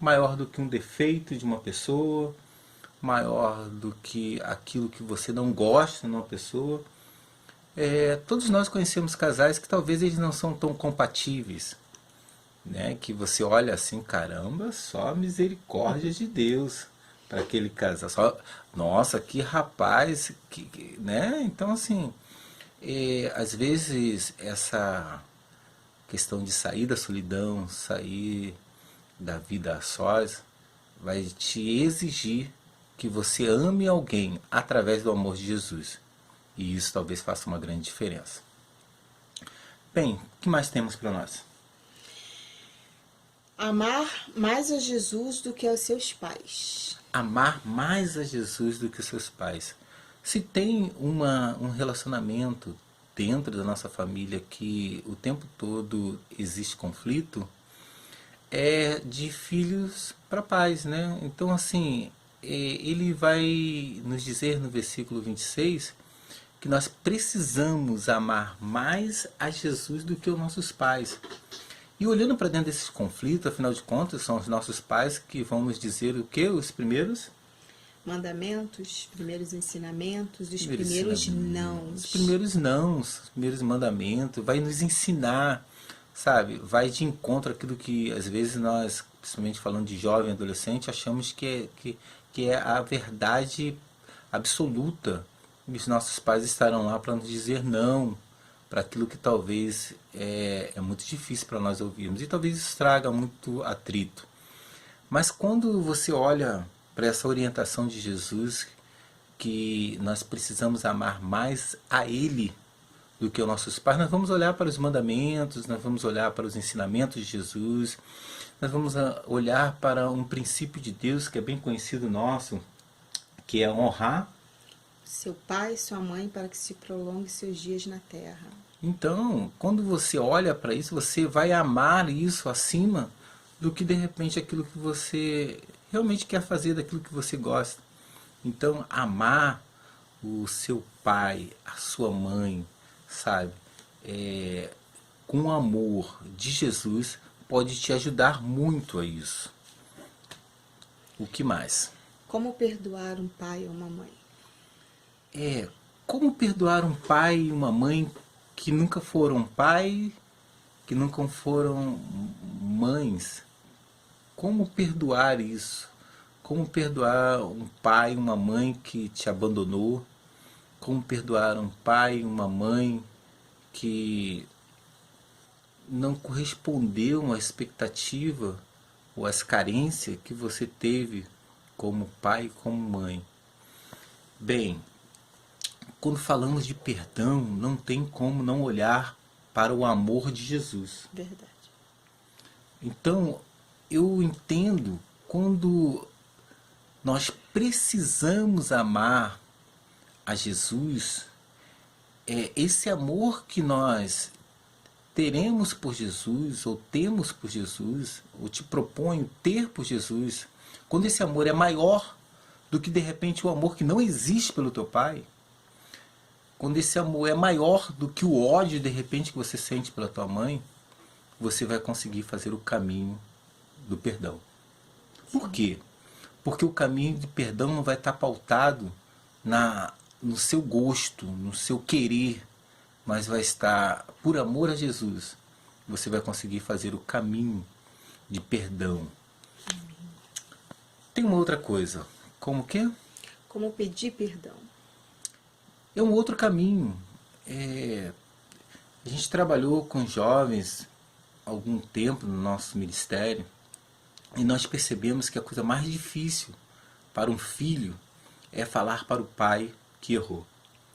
S9: Maior do que um defeito de uma pessoa, maior do que aquilo que você não gosta numa pessoa. Todos nós conhecemos casais que talvez eles não são tão compatíveis, né? Que você olha assim, caramba, só misericórdia de Deus para aquele casal. Nossa, que rapaz, né? Então assim, às vezes essa questão de sair da solidão, sair da vida a sós, vai te exigir que você ame alguém através do amor de Jesus. E isso talvez faça uma grande diferença. Bem, o que mais temos para nós?
S10: Amar mais a Jesus do que aos seus pais.
S9: Amar mais a Jesus do que os seus pais. Se tem um relacionamento dentro da nossa família que o tempo todo existe conflito, é de filhos para pais, né? Então assim, ele vai nos dizer no versículo 26 que nós precisamos amar mais a Jesus do que os nossos pais. E olhando para dentro desses conflitos, afinal de contas, são os nossos pais que vão nos dizer o que? Os primeiros
S10: mandamentos, primeiros ensinamentos, os primeiros não.
S9: Os primeiros não, os primeiros mandamentos, vai nos ensinar, sabe? Vai de encontro àquilo que às vezes nós, principalmente falando de jovem, adolescente, achamos que é a verdade absoluta. E os nossos pais estarão lá para nos dizer não, para aquilo que talvez é muito difícil para nós ouvirmos. E talvez isso traga muito atrito. Mas quando você olha para essa orientação de Jesus, que nós precisamos amar mais a Ele do que os nossos pais, nós vamos olhar para os mandamentos, nós vamos olhar para os ensinamentos de Jesus, nós vamos olhar para um princípio de Deus que é bem conhecido nosso, que é honrar
S10: seu pai e sua mãe para que se prolongue seus dias na terra.
S9: Então, quando você olha para isso, você vai amar isso acima do que de repente aquilo que você realmente quer fazer, daquilo que você gosta. Então, amar o seu pai, a sua mãe, sabe, com o amor de Jesus, pode te ajudar muito a isso. O que mais?
S10: Como perdoar um pai ou uma mãe?
S9: Como perdoar um pai e uma mãe que nunca foram pai, que nunca foram mães? Como perdoar isso? Como perdoar um pai e uma mãe que te abandonou? Como perdoar um pai e uma mãe que não correspondeu à expectativa ou as carências que você teve como pai e como mãe. Bem, quando falamos de perdão, não tem como não olhar para o amor de Jesus.
S10: Verdade.
S9: Então, eu entendo quando nós precisamos amar a Jesus, esse amor que nós teremos por Jesus, ou temos por Jesus, ou te proponho ter por Jesus, quando esse amor é maior do que de repente o amor que não existe pelo teu pai, quando esse amor é maior do que o ódio de repente que você sente pela tua mãe, você vai conseguir fazer o caminho do perdão. Por quê? Porque o caminho de perdão não vai estar pautado no seu gosto, no seu querer, mas vai estar por amor a Jesus. Você vai conseguir fazer o caminho de perdão. Tem uma outra coisa. Como que?
S10: Como pedir perdão.
S9: É um outro caminho. A gente trabalhou com jovens há algum tempo no nosso ministério e nós percebemos que a coisa mais difícil para um filho é falar para o pai que errou.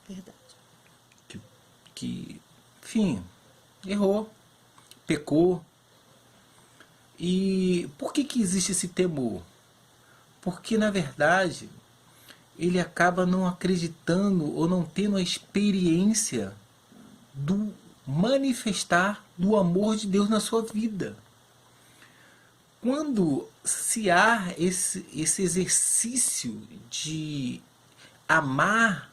S10: Verdade.
S9: Enfim, errou, pecou. E por que existe esse temor? Porque, na verdade, ele acaba não acreditando ou não tendo a experiência do manifestar do amor de Deus na sua vida. Quando se há esse exercício de amar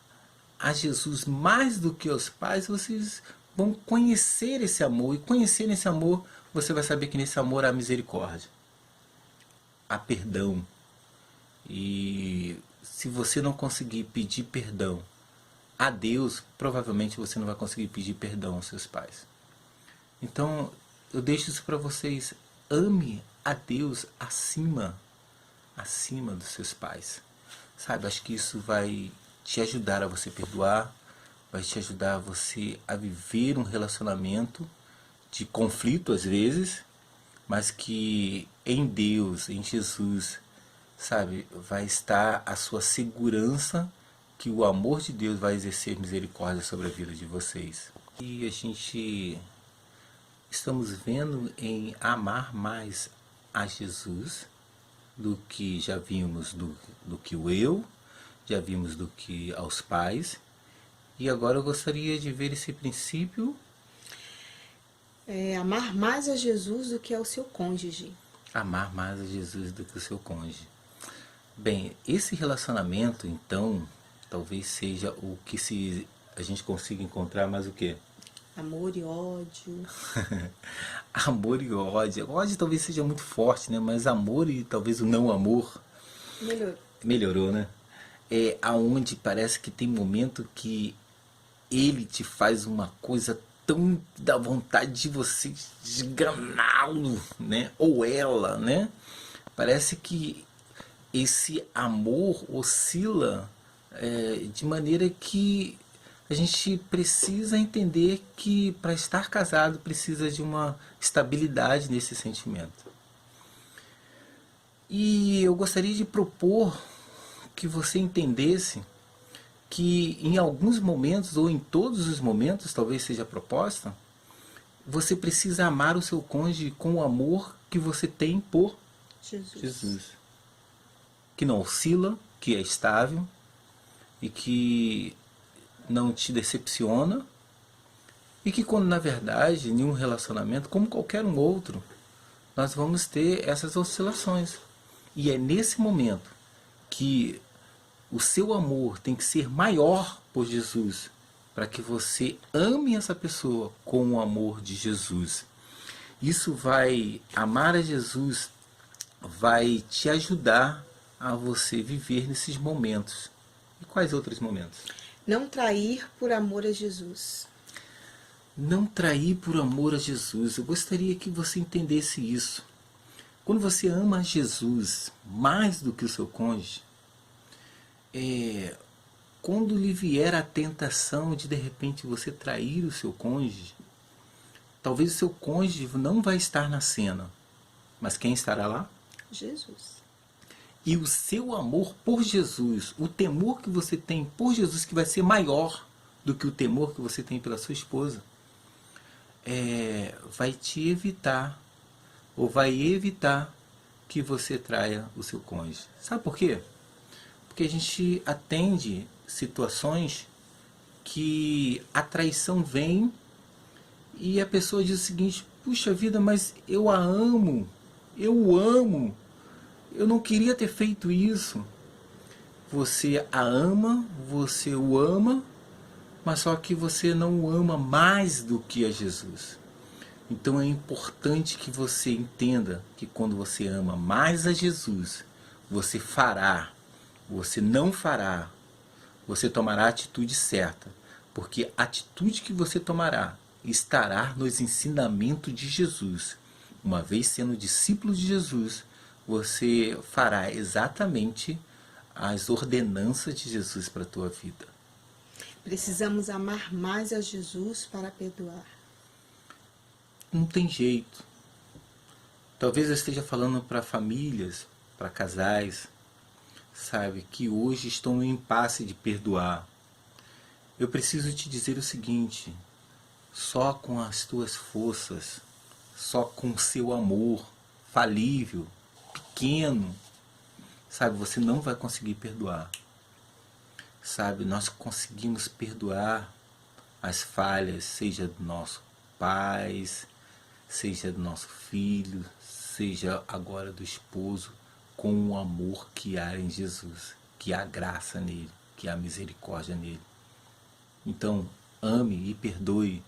S9: a Jesus mais do que os pais, vocês vão conhecer esse amor. E conhecer esse amor, você vai saber que nesse amor há misericórdia, há perdão. E se você não conseguir pedir perdão a Deus, provavelmente você não vai conseguir pedir perdão aos seus pais. Então, eu deixo isso para vocês. Ame a Deus acima dos seus pais. Sabe, acho que isso vai te ajudar a você perdoar, vai te ajudar a você a viver um relacionamento de conflito às vezes, mas que em Deus, em Jesus, sabe, vai estar a sua segurança que o amor de Deus vai exercer misericórdia sobre a vida de vocês. E a gente estamos vendo em amar mais a Jesus do que já vimos do que o eu, já vimos do que aos pais. E agora eu gostaria de ver esse princípio.
S10: Amar mais a Jesus do que ao seu cônjuge.
S9: Amar mais a Jesus do que o seu cônjuge. Bem, esse relacionamento, então, talvez seja o que a gente consiga encontrar mais o quê?
S10: Amor e ódio.
S9: Amor e ódio. Ódio talvez seja muito forte, né? Mas amor e talvez o não amor. Melhorou, né? É aonde parece que tem momento que ele te faz uma coisa tão da vontade de você esganá-lo, né? Ou ela, né? Parece que esse amor oscila de maneira que a gente precisa entender que para estar casado precisa de uma estabilidade nesse sentimento. E eu gostaria de propor que você entendesse que em alguns momentos, ou em todos os momentos, talvez seja a proposta, você precisa amar o seu cônjuge com o amor que você tem por Jesus. Que não oscila, que é estável e que não te decepciona, e que quando na verdade em um relacionamento como qualquer um outro nós vamos ter essas oscilações, e é nesse momento que o seu amor tem que ser maior por Jesus, para que você ame essa pessoa com o amor de Jesus. Isso vai, amar a Jesus vai te ajudar a você viver nesses momentos. E quais outros momentos?
S10: Não trair por amor a Jesus.
S9: Não trair por amor a Jesus. Eu gostaria que você entendesse isso. Quando você ama Jesus mais do que o seu cônjuge, quando lhe vier a tentação de repente você trair o seu cônjuge, talvez o seu cônjuge não vai estar na cena, mas quem estará lá?
S10: Jesus.
S9: E o seu amor por Jesus, o temor que você tem por Jesus, que vai ser maior do que o temor que você tem pela sua esposa, vai te evitar, ou vai evitar que você traia o seu cônjuge. Sabe por quê? Porque a gente atende situações que a traição vem e a pessoa diz o seguinte: puxa vida, mas eu a amo, eu o amo, eu não queria ter feito isso. Você a ama, você o ama, mas só que você não o ama mais do que a Jesus. Então é importante que você entenda que quando você ama mais a Jesus, você fará, você não fará, você tomará a atitude certa, porque a atitude que você tomará estará nos ensinamentos de Jesus. Uma vez sendo discípulo de Jesus, você fará exatamente as ordenanças de Jesus para a tua vida.
S10: Precisamos amar mais a Jesus para perdoar.
S9: Não tem jeito. Talvez eu esteja falando para famílias, para casais, sabe, que hoje estão no impasse de perdoar. Eu preciso te dizer o seguinte: só com as tuas forças, só com o seu amor falível, pequeno, sabe, você não vai conseguir perdoar. Sabe, nós conseguimos perdoar as falhas, seja do nosso pais, seja do nosso filho, seja agora do esposo, com o amor que há em Jesus, que há graça nele, que há misericórdia nele. Então, ame e perdoe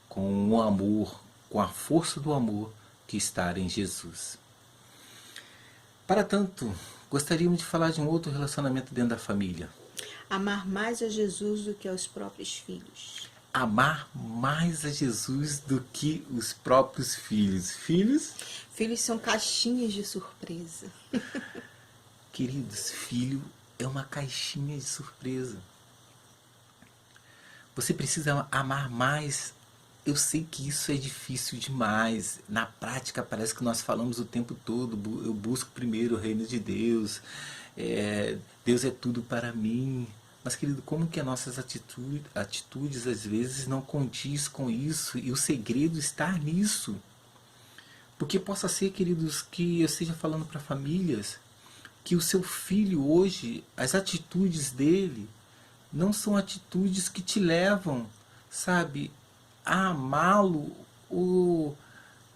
S9: com o amor, com a força do amor que está em Jesus. Para tanto, gostaríamos de falar de um outro relacionamento dentro da família.
S10: Amar mais a Jesus do que aos próprios filhos.
S9: Amar mais a Jesus do que os próprios filhos.
S10: Filhos são caixinhas de surpresa.
S9: Queridos, filho é uma caixinha de surpresa. Você precisa amar mais. Eu sei que isso é difícil demais. Na prática parece que nós falamos o tempo todo: eu busco primeiro o reino de Deus, Deus é tudo para mim. Mas, querido, como que as nossas atitudes às vezes não condiz com isso? E o segredo está nisso. Porque possa ser, queridos, que eu esteja falando para famílias que o seu filho hoje, as atitudes dele, não são atitudes que te levam, sabe, a amá-lo, ou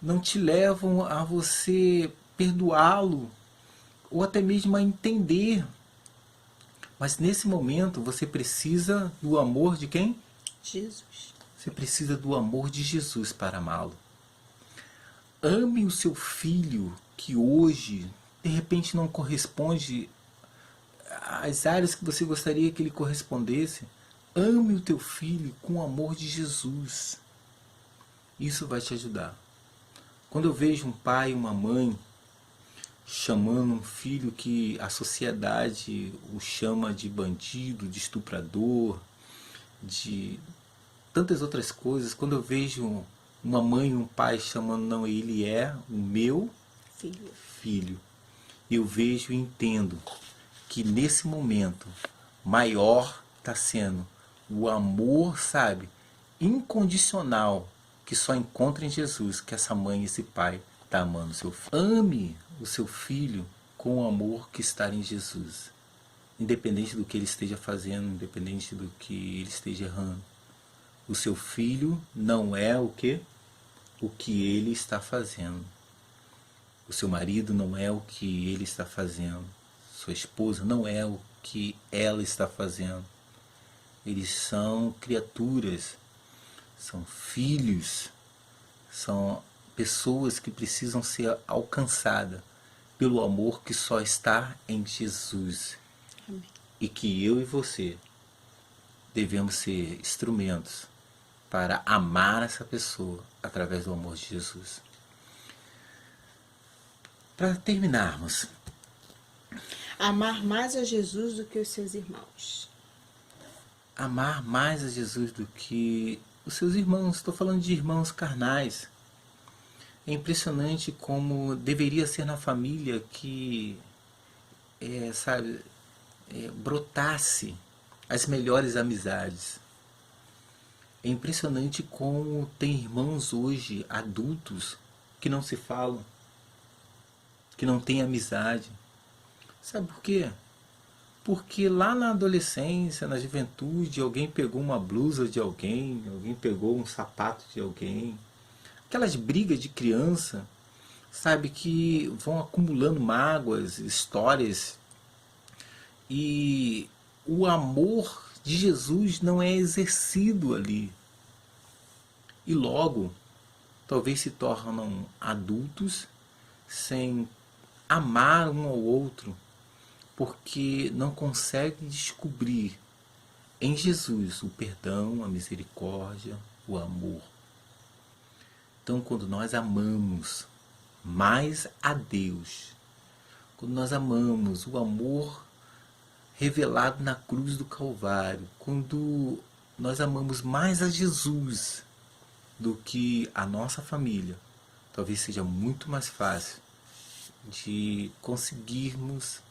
S9: não te levam a você perdoá-lo, ou até mesmo a entender. Mas nesse momento você precisa do amor de quem?
S10: Jesus.
S9: Você precisa do amor de Jesus para amá-lo. Ame o seu filho que hoje, de repente, não corresponde às áreas que você gostaria que ele correspondesse. Ame o teu filho com o amor de Jesus. Isso vai te ajudar. Quando eu vejo um pai e uma mãe chamando um filho que a sociedade o chama de bandido, de estuprador, de tantas outras coisas, quando eu vejo uma mãe e um pai chamando, não, ele é o meu filho, eu vejo e entendo que nesse momento maior está sendo o amor, sabe, incondicional, que só encontra em Jesus, que essa mãe e esse pai está amando o seu filho. Ame o seu filho com o amor que está em Jesus, independente do que ele esteja fazendo, independente do que ele esteja errando. O seu filho não é o que ele está fazendo. O seu marido não é o que ele está fazendo. Sua esposa não é o que ela está fazendo. Eles são criaturas, são filhos, são pessoas que precisam ser alcançadas pelo amor que só está em Jesus.
S10: Amém.
S9: E que eu e você devemos ser instrumentos para amar essa pessoa através do amor de Jesus. Para terminarmos,
S10: Amar mais a Jesus do que os seus irmãos.
S9: Amar mais a Jesus do que os seus irmãos. Estou falando de irmãos carnais. É impressionante como deveria ser na família que, brotasse as melhores amizades. É impressionante como tem irmãos hoje, adultos, que não se falam, que não têm amizade. Sabe por quê? Porque lá na adolescência, na juventude, alguém pegou uma blusa de alguém pegou um sapato de alguém. Aquelas brigas de criança, sabe, que vão acumulando mágoas, histórias. E o amor de Jesus não é exercido ali. E logo, talvez se tornam adultos sem amar um ao outro, porque não conseguem descobrir em Jesus o perdão, a misericórdia, o amor. Então, quando nós amamos mais a Deus, quando nós amamos o amor revelado na cruz do Calvário, quando nós amamos mais a Jesus do que a nossa família, talvez seja muito mais fácil de conseguirmos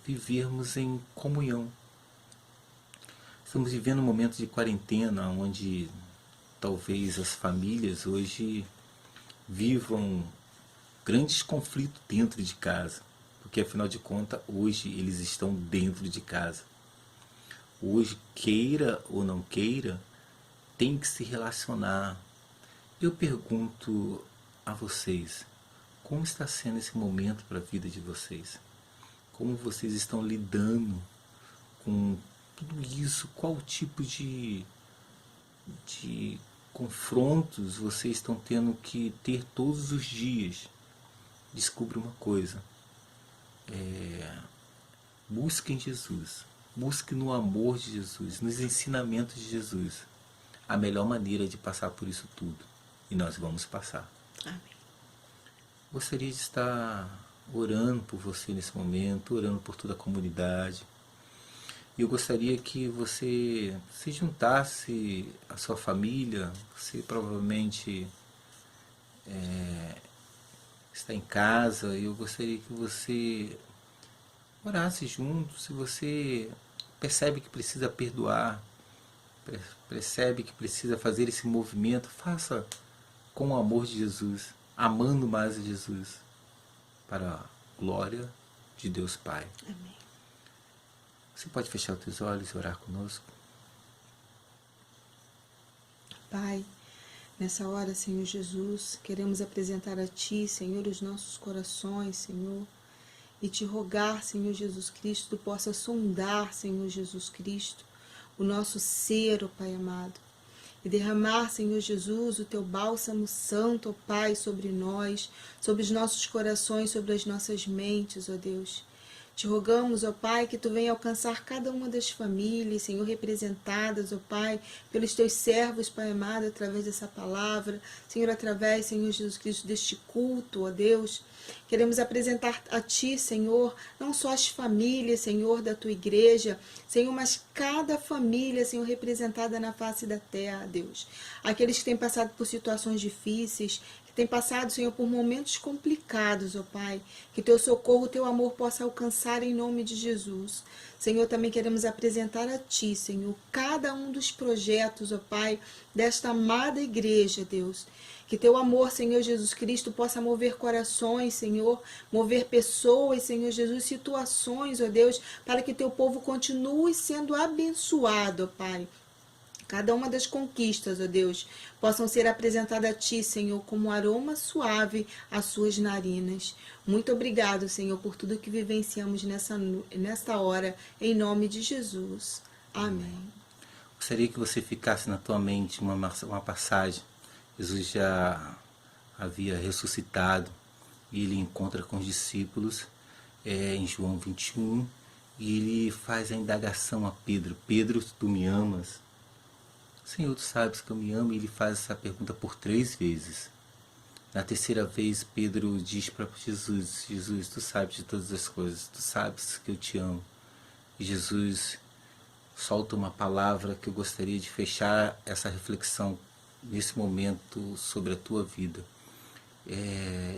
S9: vivermos em comunhão. Estamos vivendo um momento de quarentena onde talvez as famílias hoje vivam grandes conflitos dentro de casa, porque afinal de contas hoje eles estão dentro de casa. Hoje, queira ou não queira, tem que se relacionar. Eu pergunto a vocês, como está sendo esse momento para a vida de vocês? Como vocês estão lidando com tudo isso? Qual tipo de confrontos vocês estão tendo que ter todos os dias? Descubra uma coisa. Busque em Jesus. Busque no amor de Jesus, nos ensinamentos de Jesus. A melhor maneira de passar por isso tudo. E nós vamos passar.
S10: Amém.
S9: Gostaria de estar orando por você nesse momento, orando por toda a comunidade. E eu gostaria que você se juntasse à sua família. Você provavelmente está em casa. Eu gostaria que você orasse junto. Se você percebe que precisa perdoar, percebe que precisa fazer esse movimento, faça com o amor de Jesus, amando mais a Jesus, para a glória de Deus Pai.
S10: Amém.
S9: Você pode fechar os teus olhos e orar conosco?
S10: Pai, nessa hora, Senhor Jesus, queremos apresentar a Ti, Senhor, os nossos corações, Senhor, e Te rogar, Senhor Jesus Cristo, Tu possa sondar, Senhor Jesus Cristo, o nosso ser, ó Pai amado, e derramar, Senhor Jesus, o Teu bálsamo santo, ó Pai, sobre nós, sobre os nossos corações, sobre as nossas mentes, ó Deus. Te rogamos, ó Pai, que Tu venha alcançar cada uma das famílias, Senhor, representadas, ó Pai, pelos Teus servos, Pai amado, através dessa palavra, Senhor, através, Senhor Jesus Cristo, deste culto, ó Deus. Queremos apresentar a Ti, Senhor, não só as famílias, Senhor, da Tua igreja, Senhor, mas cada família, Senhor, representada na face da terra, Deus. Aqueles que têm passado por situações difíceis, que têm passado, Senhor, por momentos complicados, ó Pai, que Teu socorro, Teu amor possa alcançar em nome de Jesus. Senhor, também queremos apresentar a Ti, Senhor, cada um dos projetos, ó Pai, desta amada igreja, Deus. Que Teu amor, Senhor Jesus Cristo, possa mover corações, Senhor, mover pessoas, Senhor Jesus, situações, ó Deus, para que Teu povo continue sendo abençoado, ó Pai. Cada uma das conquistas, ó Deus, possam ser apresentadas a Ti, Senhor, como um aroma suave às Suas narinas. Muito obrigado, Senhor, por tudo que vivenciamos nesta hora, em nome de Jesus. Amém.
S9: Gostaria que você ficasse na tua mente uma passagem. Jesus já havia ressuscitado e ele encontra com os discípulos em João 21 e ele faz a indagação a Pedro. Pedro, tu me amas? Senhor, tu sabes que eu me amo. E ele faz essa pergunta por 3 vezes. Na terceira vez, Pedro diz para Jesus, Jesus, tu sabes de todas as coisas, tu sabes que eu te amo. E Jesus solta uma palavra que eu gostaria de fechar essa reflexão nesse momento sobre a tua vida.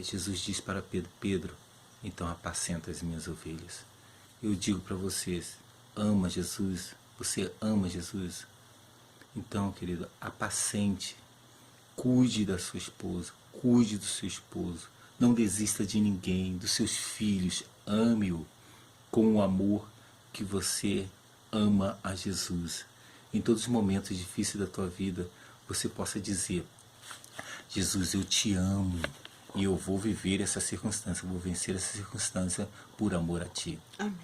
S9: Jesus diz para Pedro: Pedro, então apacenta as minhas ovelhas. Eu digo para vocês, ama Jesus? Você ama Jesus? Então, querido, apacente, cuide da sua esposa, cuide do seu esposo, não desista de ninguém, dos seus filhos, ame-o com o amor que você ama a Jesus. Em todos os momentos difíceis da tua vida, você possa dizer: Jesus, eu te amo e eu vou viver essa circunstância, vou vencer essa circunstância por amor a ti.
S10: Amém.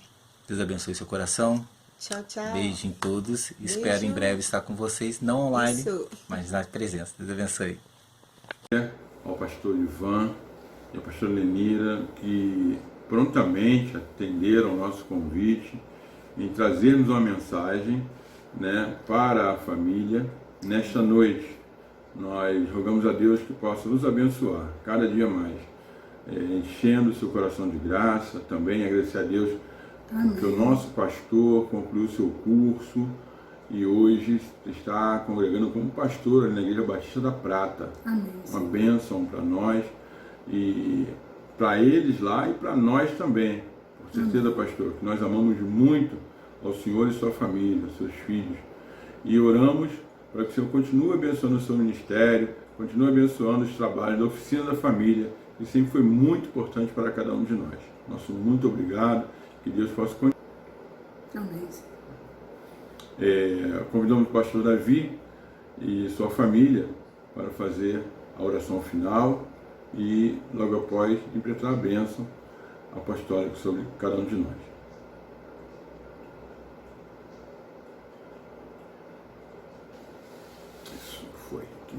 S9: Deus abençoe seu coração.
S10: Tchau, tchau.
S9: Beijo em todos.
S10: Beijo.
S9: Espero em breve estar com vocês, não online,
S10: Isso.
S9: mas na presença. Deus abençoe.
S1: Ao pastor Ivan e à pastora Lenira, que prontamente atenderam ao nosso convite em trazermos uma mensagem, né, para a família nesta noite. Nós rogamos a Deus que possa nos abençoar cada dia mais, enchendo o seu coração de graça. Também agradecer a Deus porque o nosso pastor concluiu seu curso e hoje está congregando como pastor ali na Igreja Batista da Prata.
S6: Amém.
S1: Uma bênção para nós e para eles lá e para nós também. Com certeza, pastor, que nós amamos muito ao Senhor e sua família, seus filhos. E oramos para que o Senhor continue abençoando o seu ministério, continue abençoando os trabalhos da Oficina da Família, que sempre foi muito importante para cada um de nós. Nosso muito obrigado, que Deus possa continuar.
S6: Amém.
S1: Convidamos o pastor Davi e sua família para fazer a oração final e logo após implementar a bênção apostólica sobre cada um de nós. Isso foi aqui.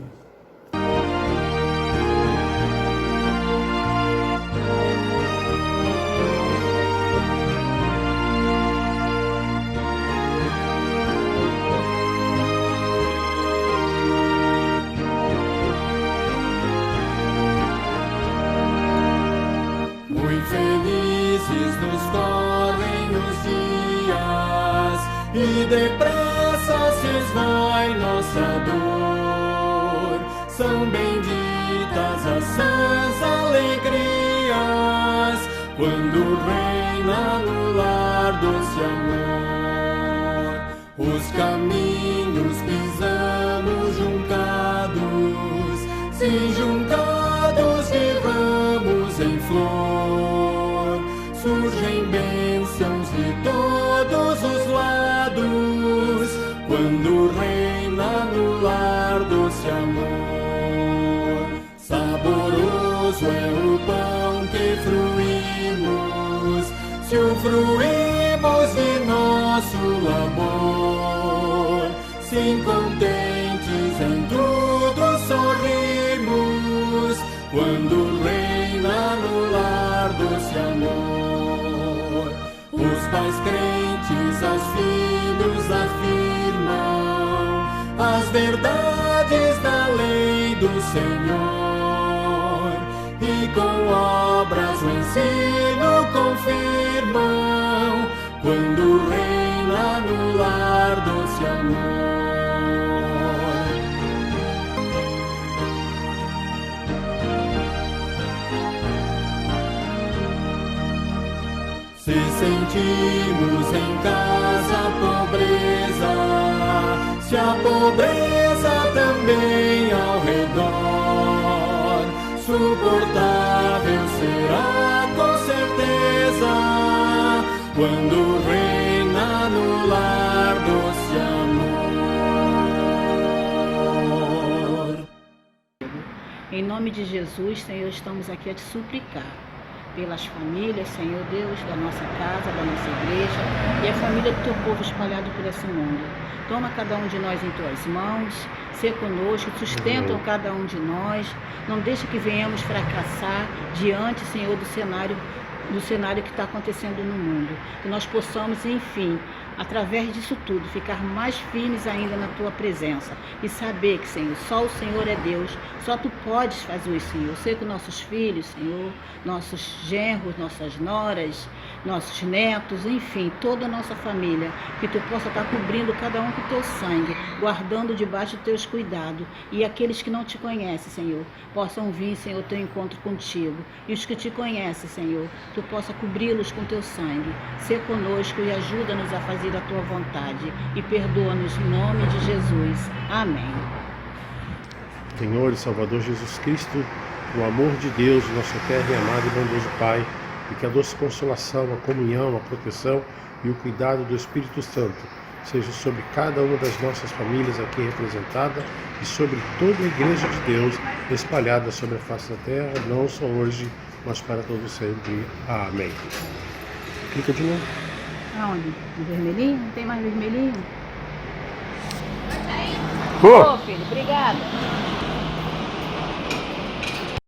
S11: Nos correm os dias e depressa se esvai nossa dor. São benditas as sãs alegrias quando reina no lar doce amor. Os caminhos pisamos juncados, sim, juncados de ramos em flor. Surgem bênçãos de todos os lados, quando reina no lar doce amor. Saboroso é o pão que fruímos, se o fruímos de nosso labor. Sim, contentes em tudo sorrimos, quando reina no lar doce amor. Os pais crentes aos filhos afirmam as verdades da lei do Senhor e com obras o ensino confirmam quando reina no lar doce amor. Se sentimos em casa a pobreza, se a pobreza também ao redor, suportável será com certeza, quando reina no lar doce amor.
S12: Em nome de Jesus, Senhor, estamos aqui a te suplicar pelas famílias, Senhor Deus, da nossa casa, da nossa igreja e a família do teu povo espalhado por esse mundo. Toma cada um de nós em tuas mãos, ser conosco, sustenta cada um de nós, não deixa que venhamos fracassar diante, Senhor, do cenário que está acontecendo no mundo. Que nós possamos, enfim, através disso tudo, ficar mais firmes ainda na tua presença e saber que, Senhor, só o Senhor é Deus, só tu podes fazer isso, Senhor. Eu sei que nossos filhos, Senhor, nossos genros, nossas noras, nossos netos, enfim, toda a nossa família, que tu possa estar cobrindo cada um com o teu sangue, guardando debaixo dos teus cuidados, e aqueles que não te conhecem, Senhor, possam vir, Senhor, ao teu encontro contigo, e os que te conhecem, Senhor, tu possa cobri-los com teu sangue. Ser conosco e ajuda-nos a fazer a tua vontade, e perdoa-nos em nome de Jesus. Amém.
S13: Senhor e Salvador Jesus Cristo, o amor de Deus, nosso eterno e amado e bondoso Pai, e que a doce consolação, a comunhão, a proteção e o cuidado do Espírito Santo seja sobre cada uma das nossas famílias aqui representada e sobre toda a Igreja de Deus espalhada sobre a face da terra, não só hoje, mas para todo sempre. Amém. Clica de novo.
S12: Aonde? No vermelhinho? Não tem mais vermelhinho?
S13: Pô!
S12: Ô, filho, obrigada.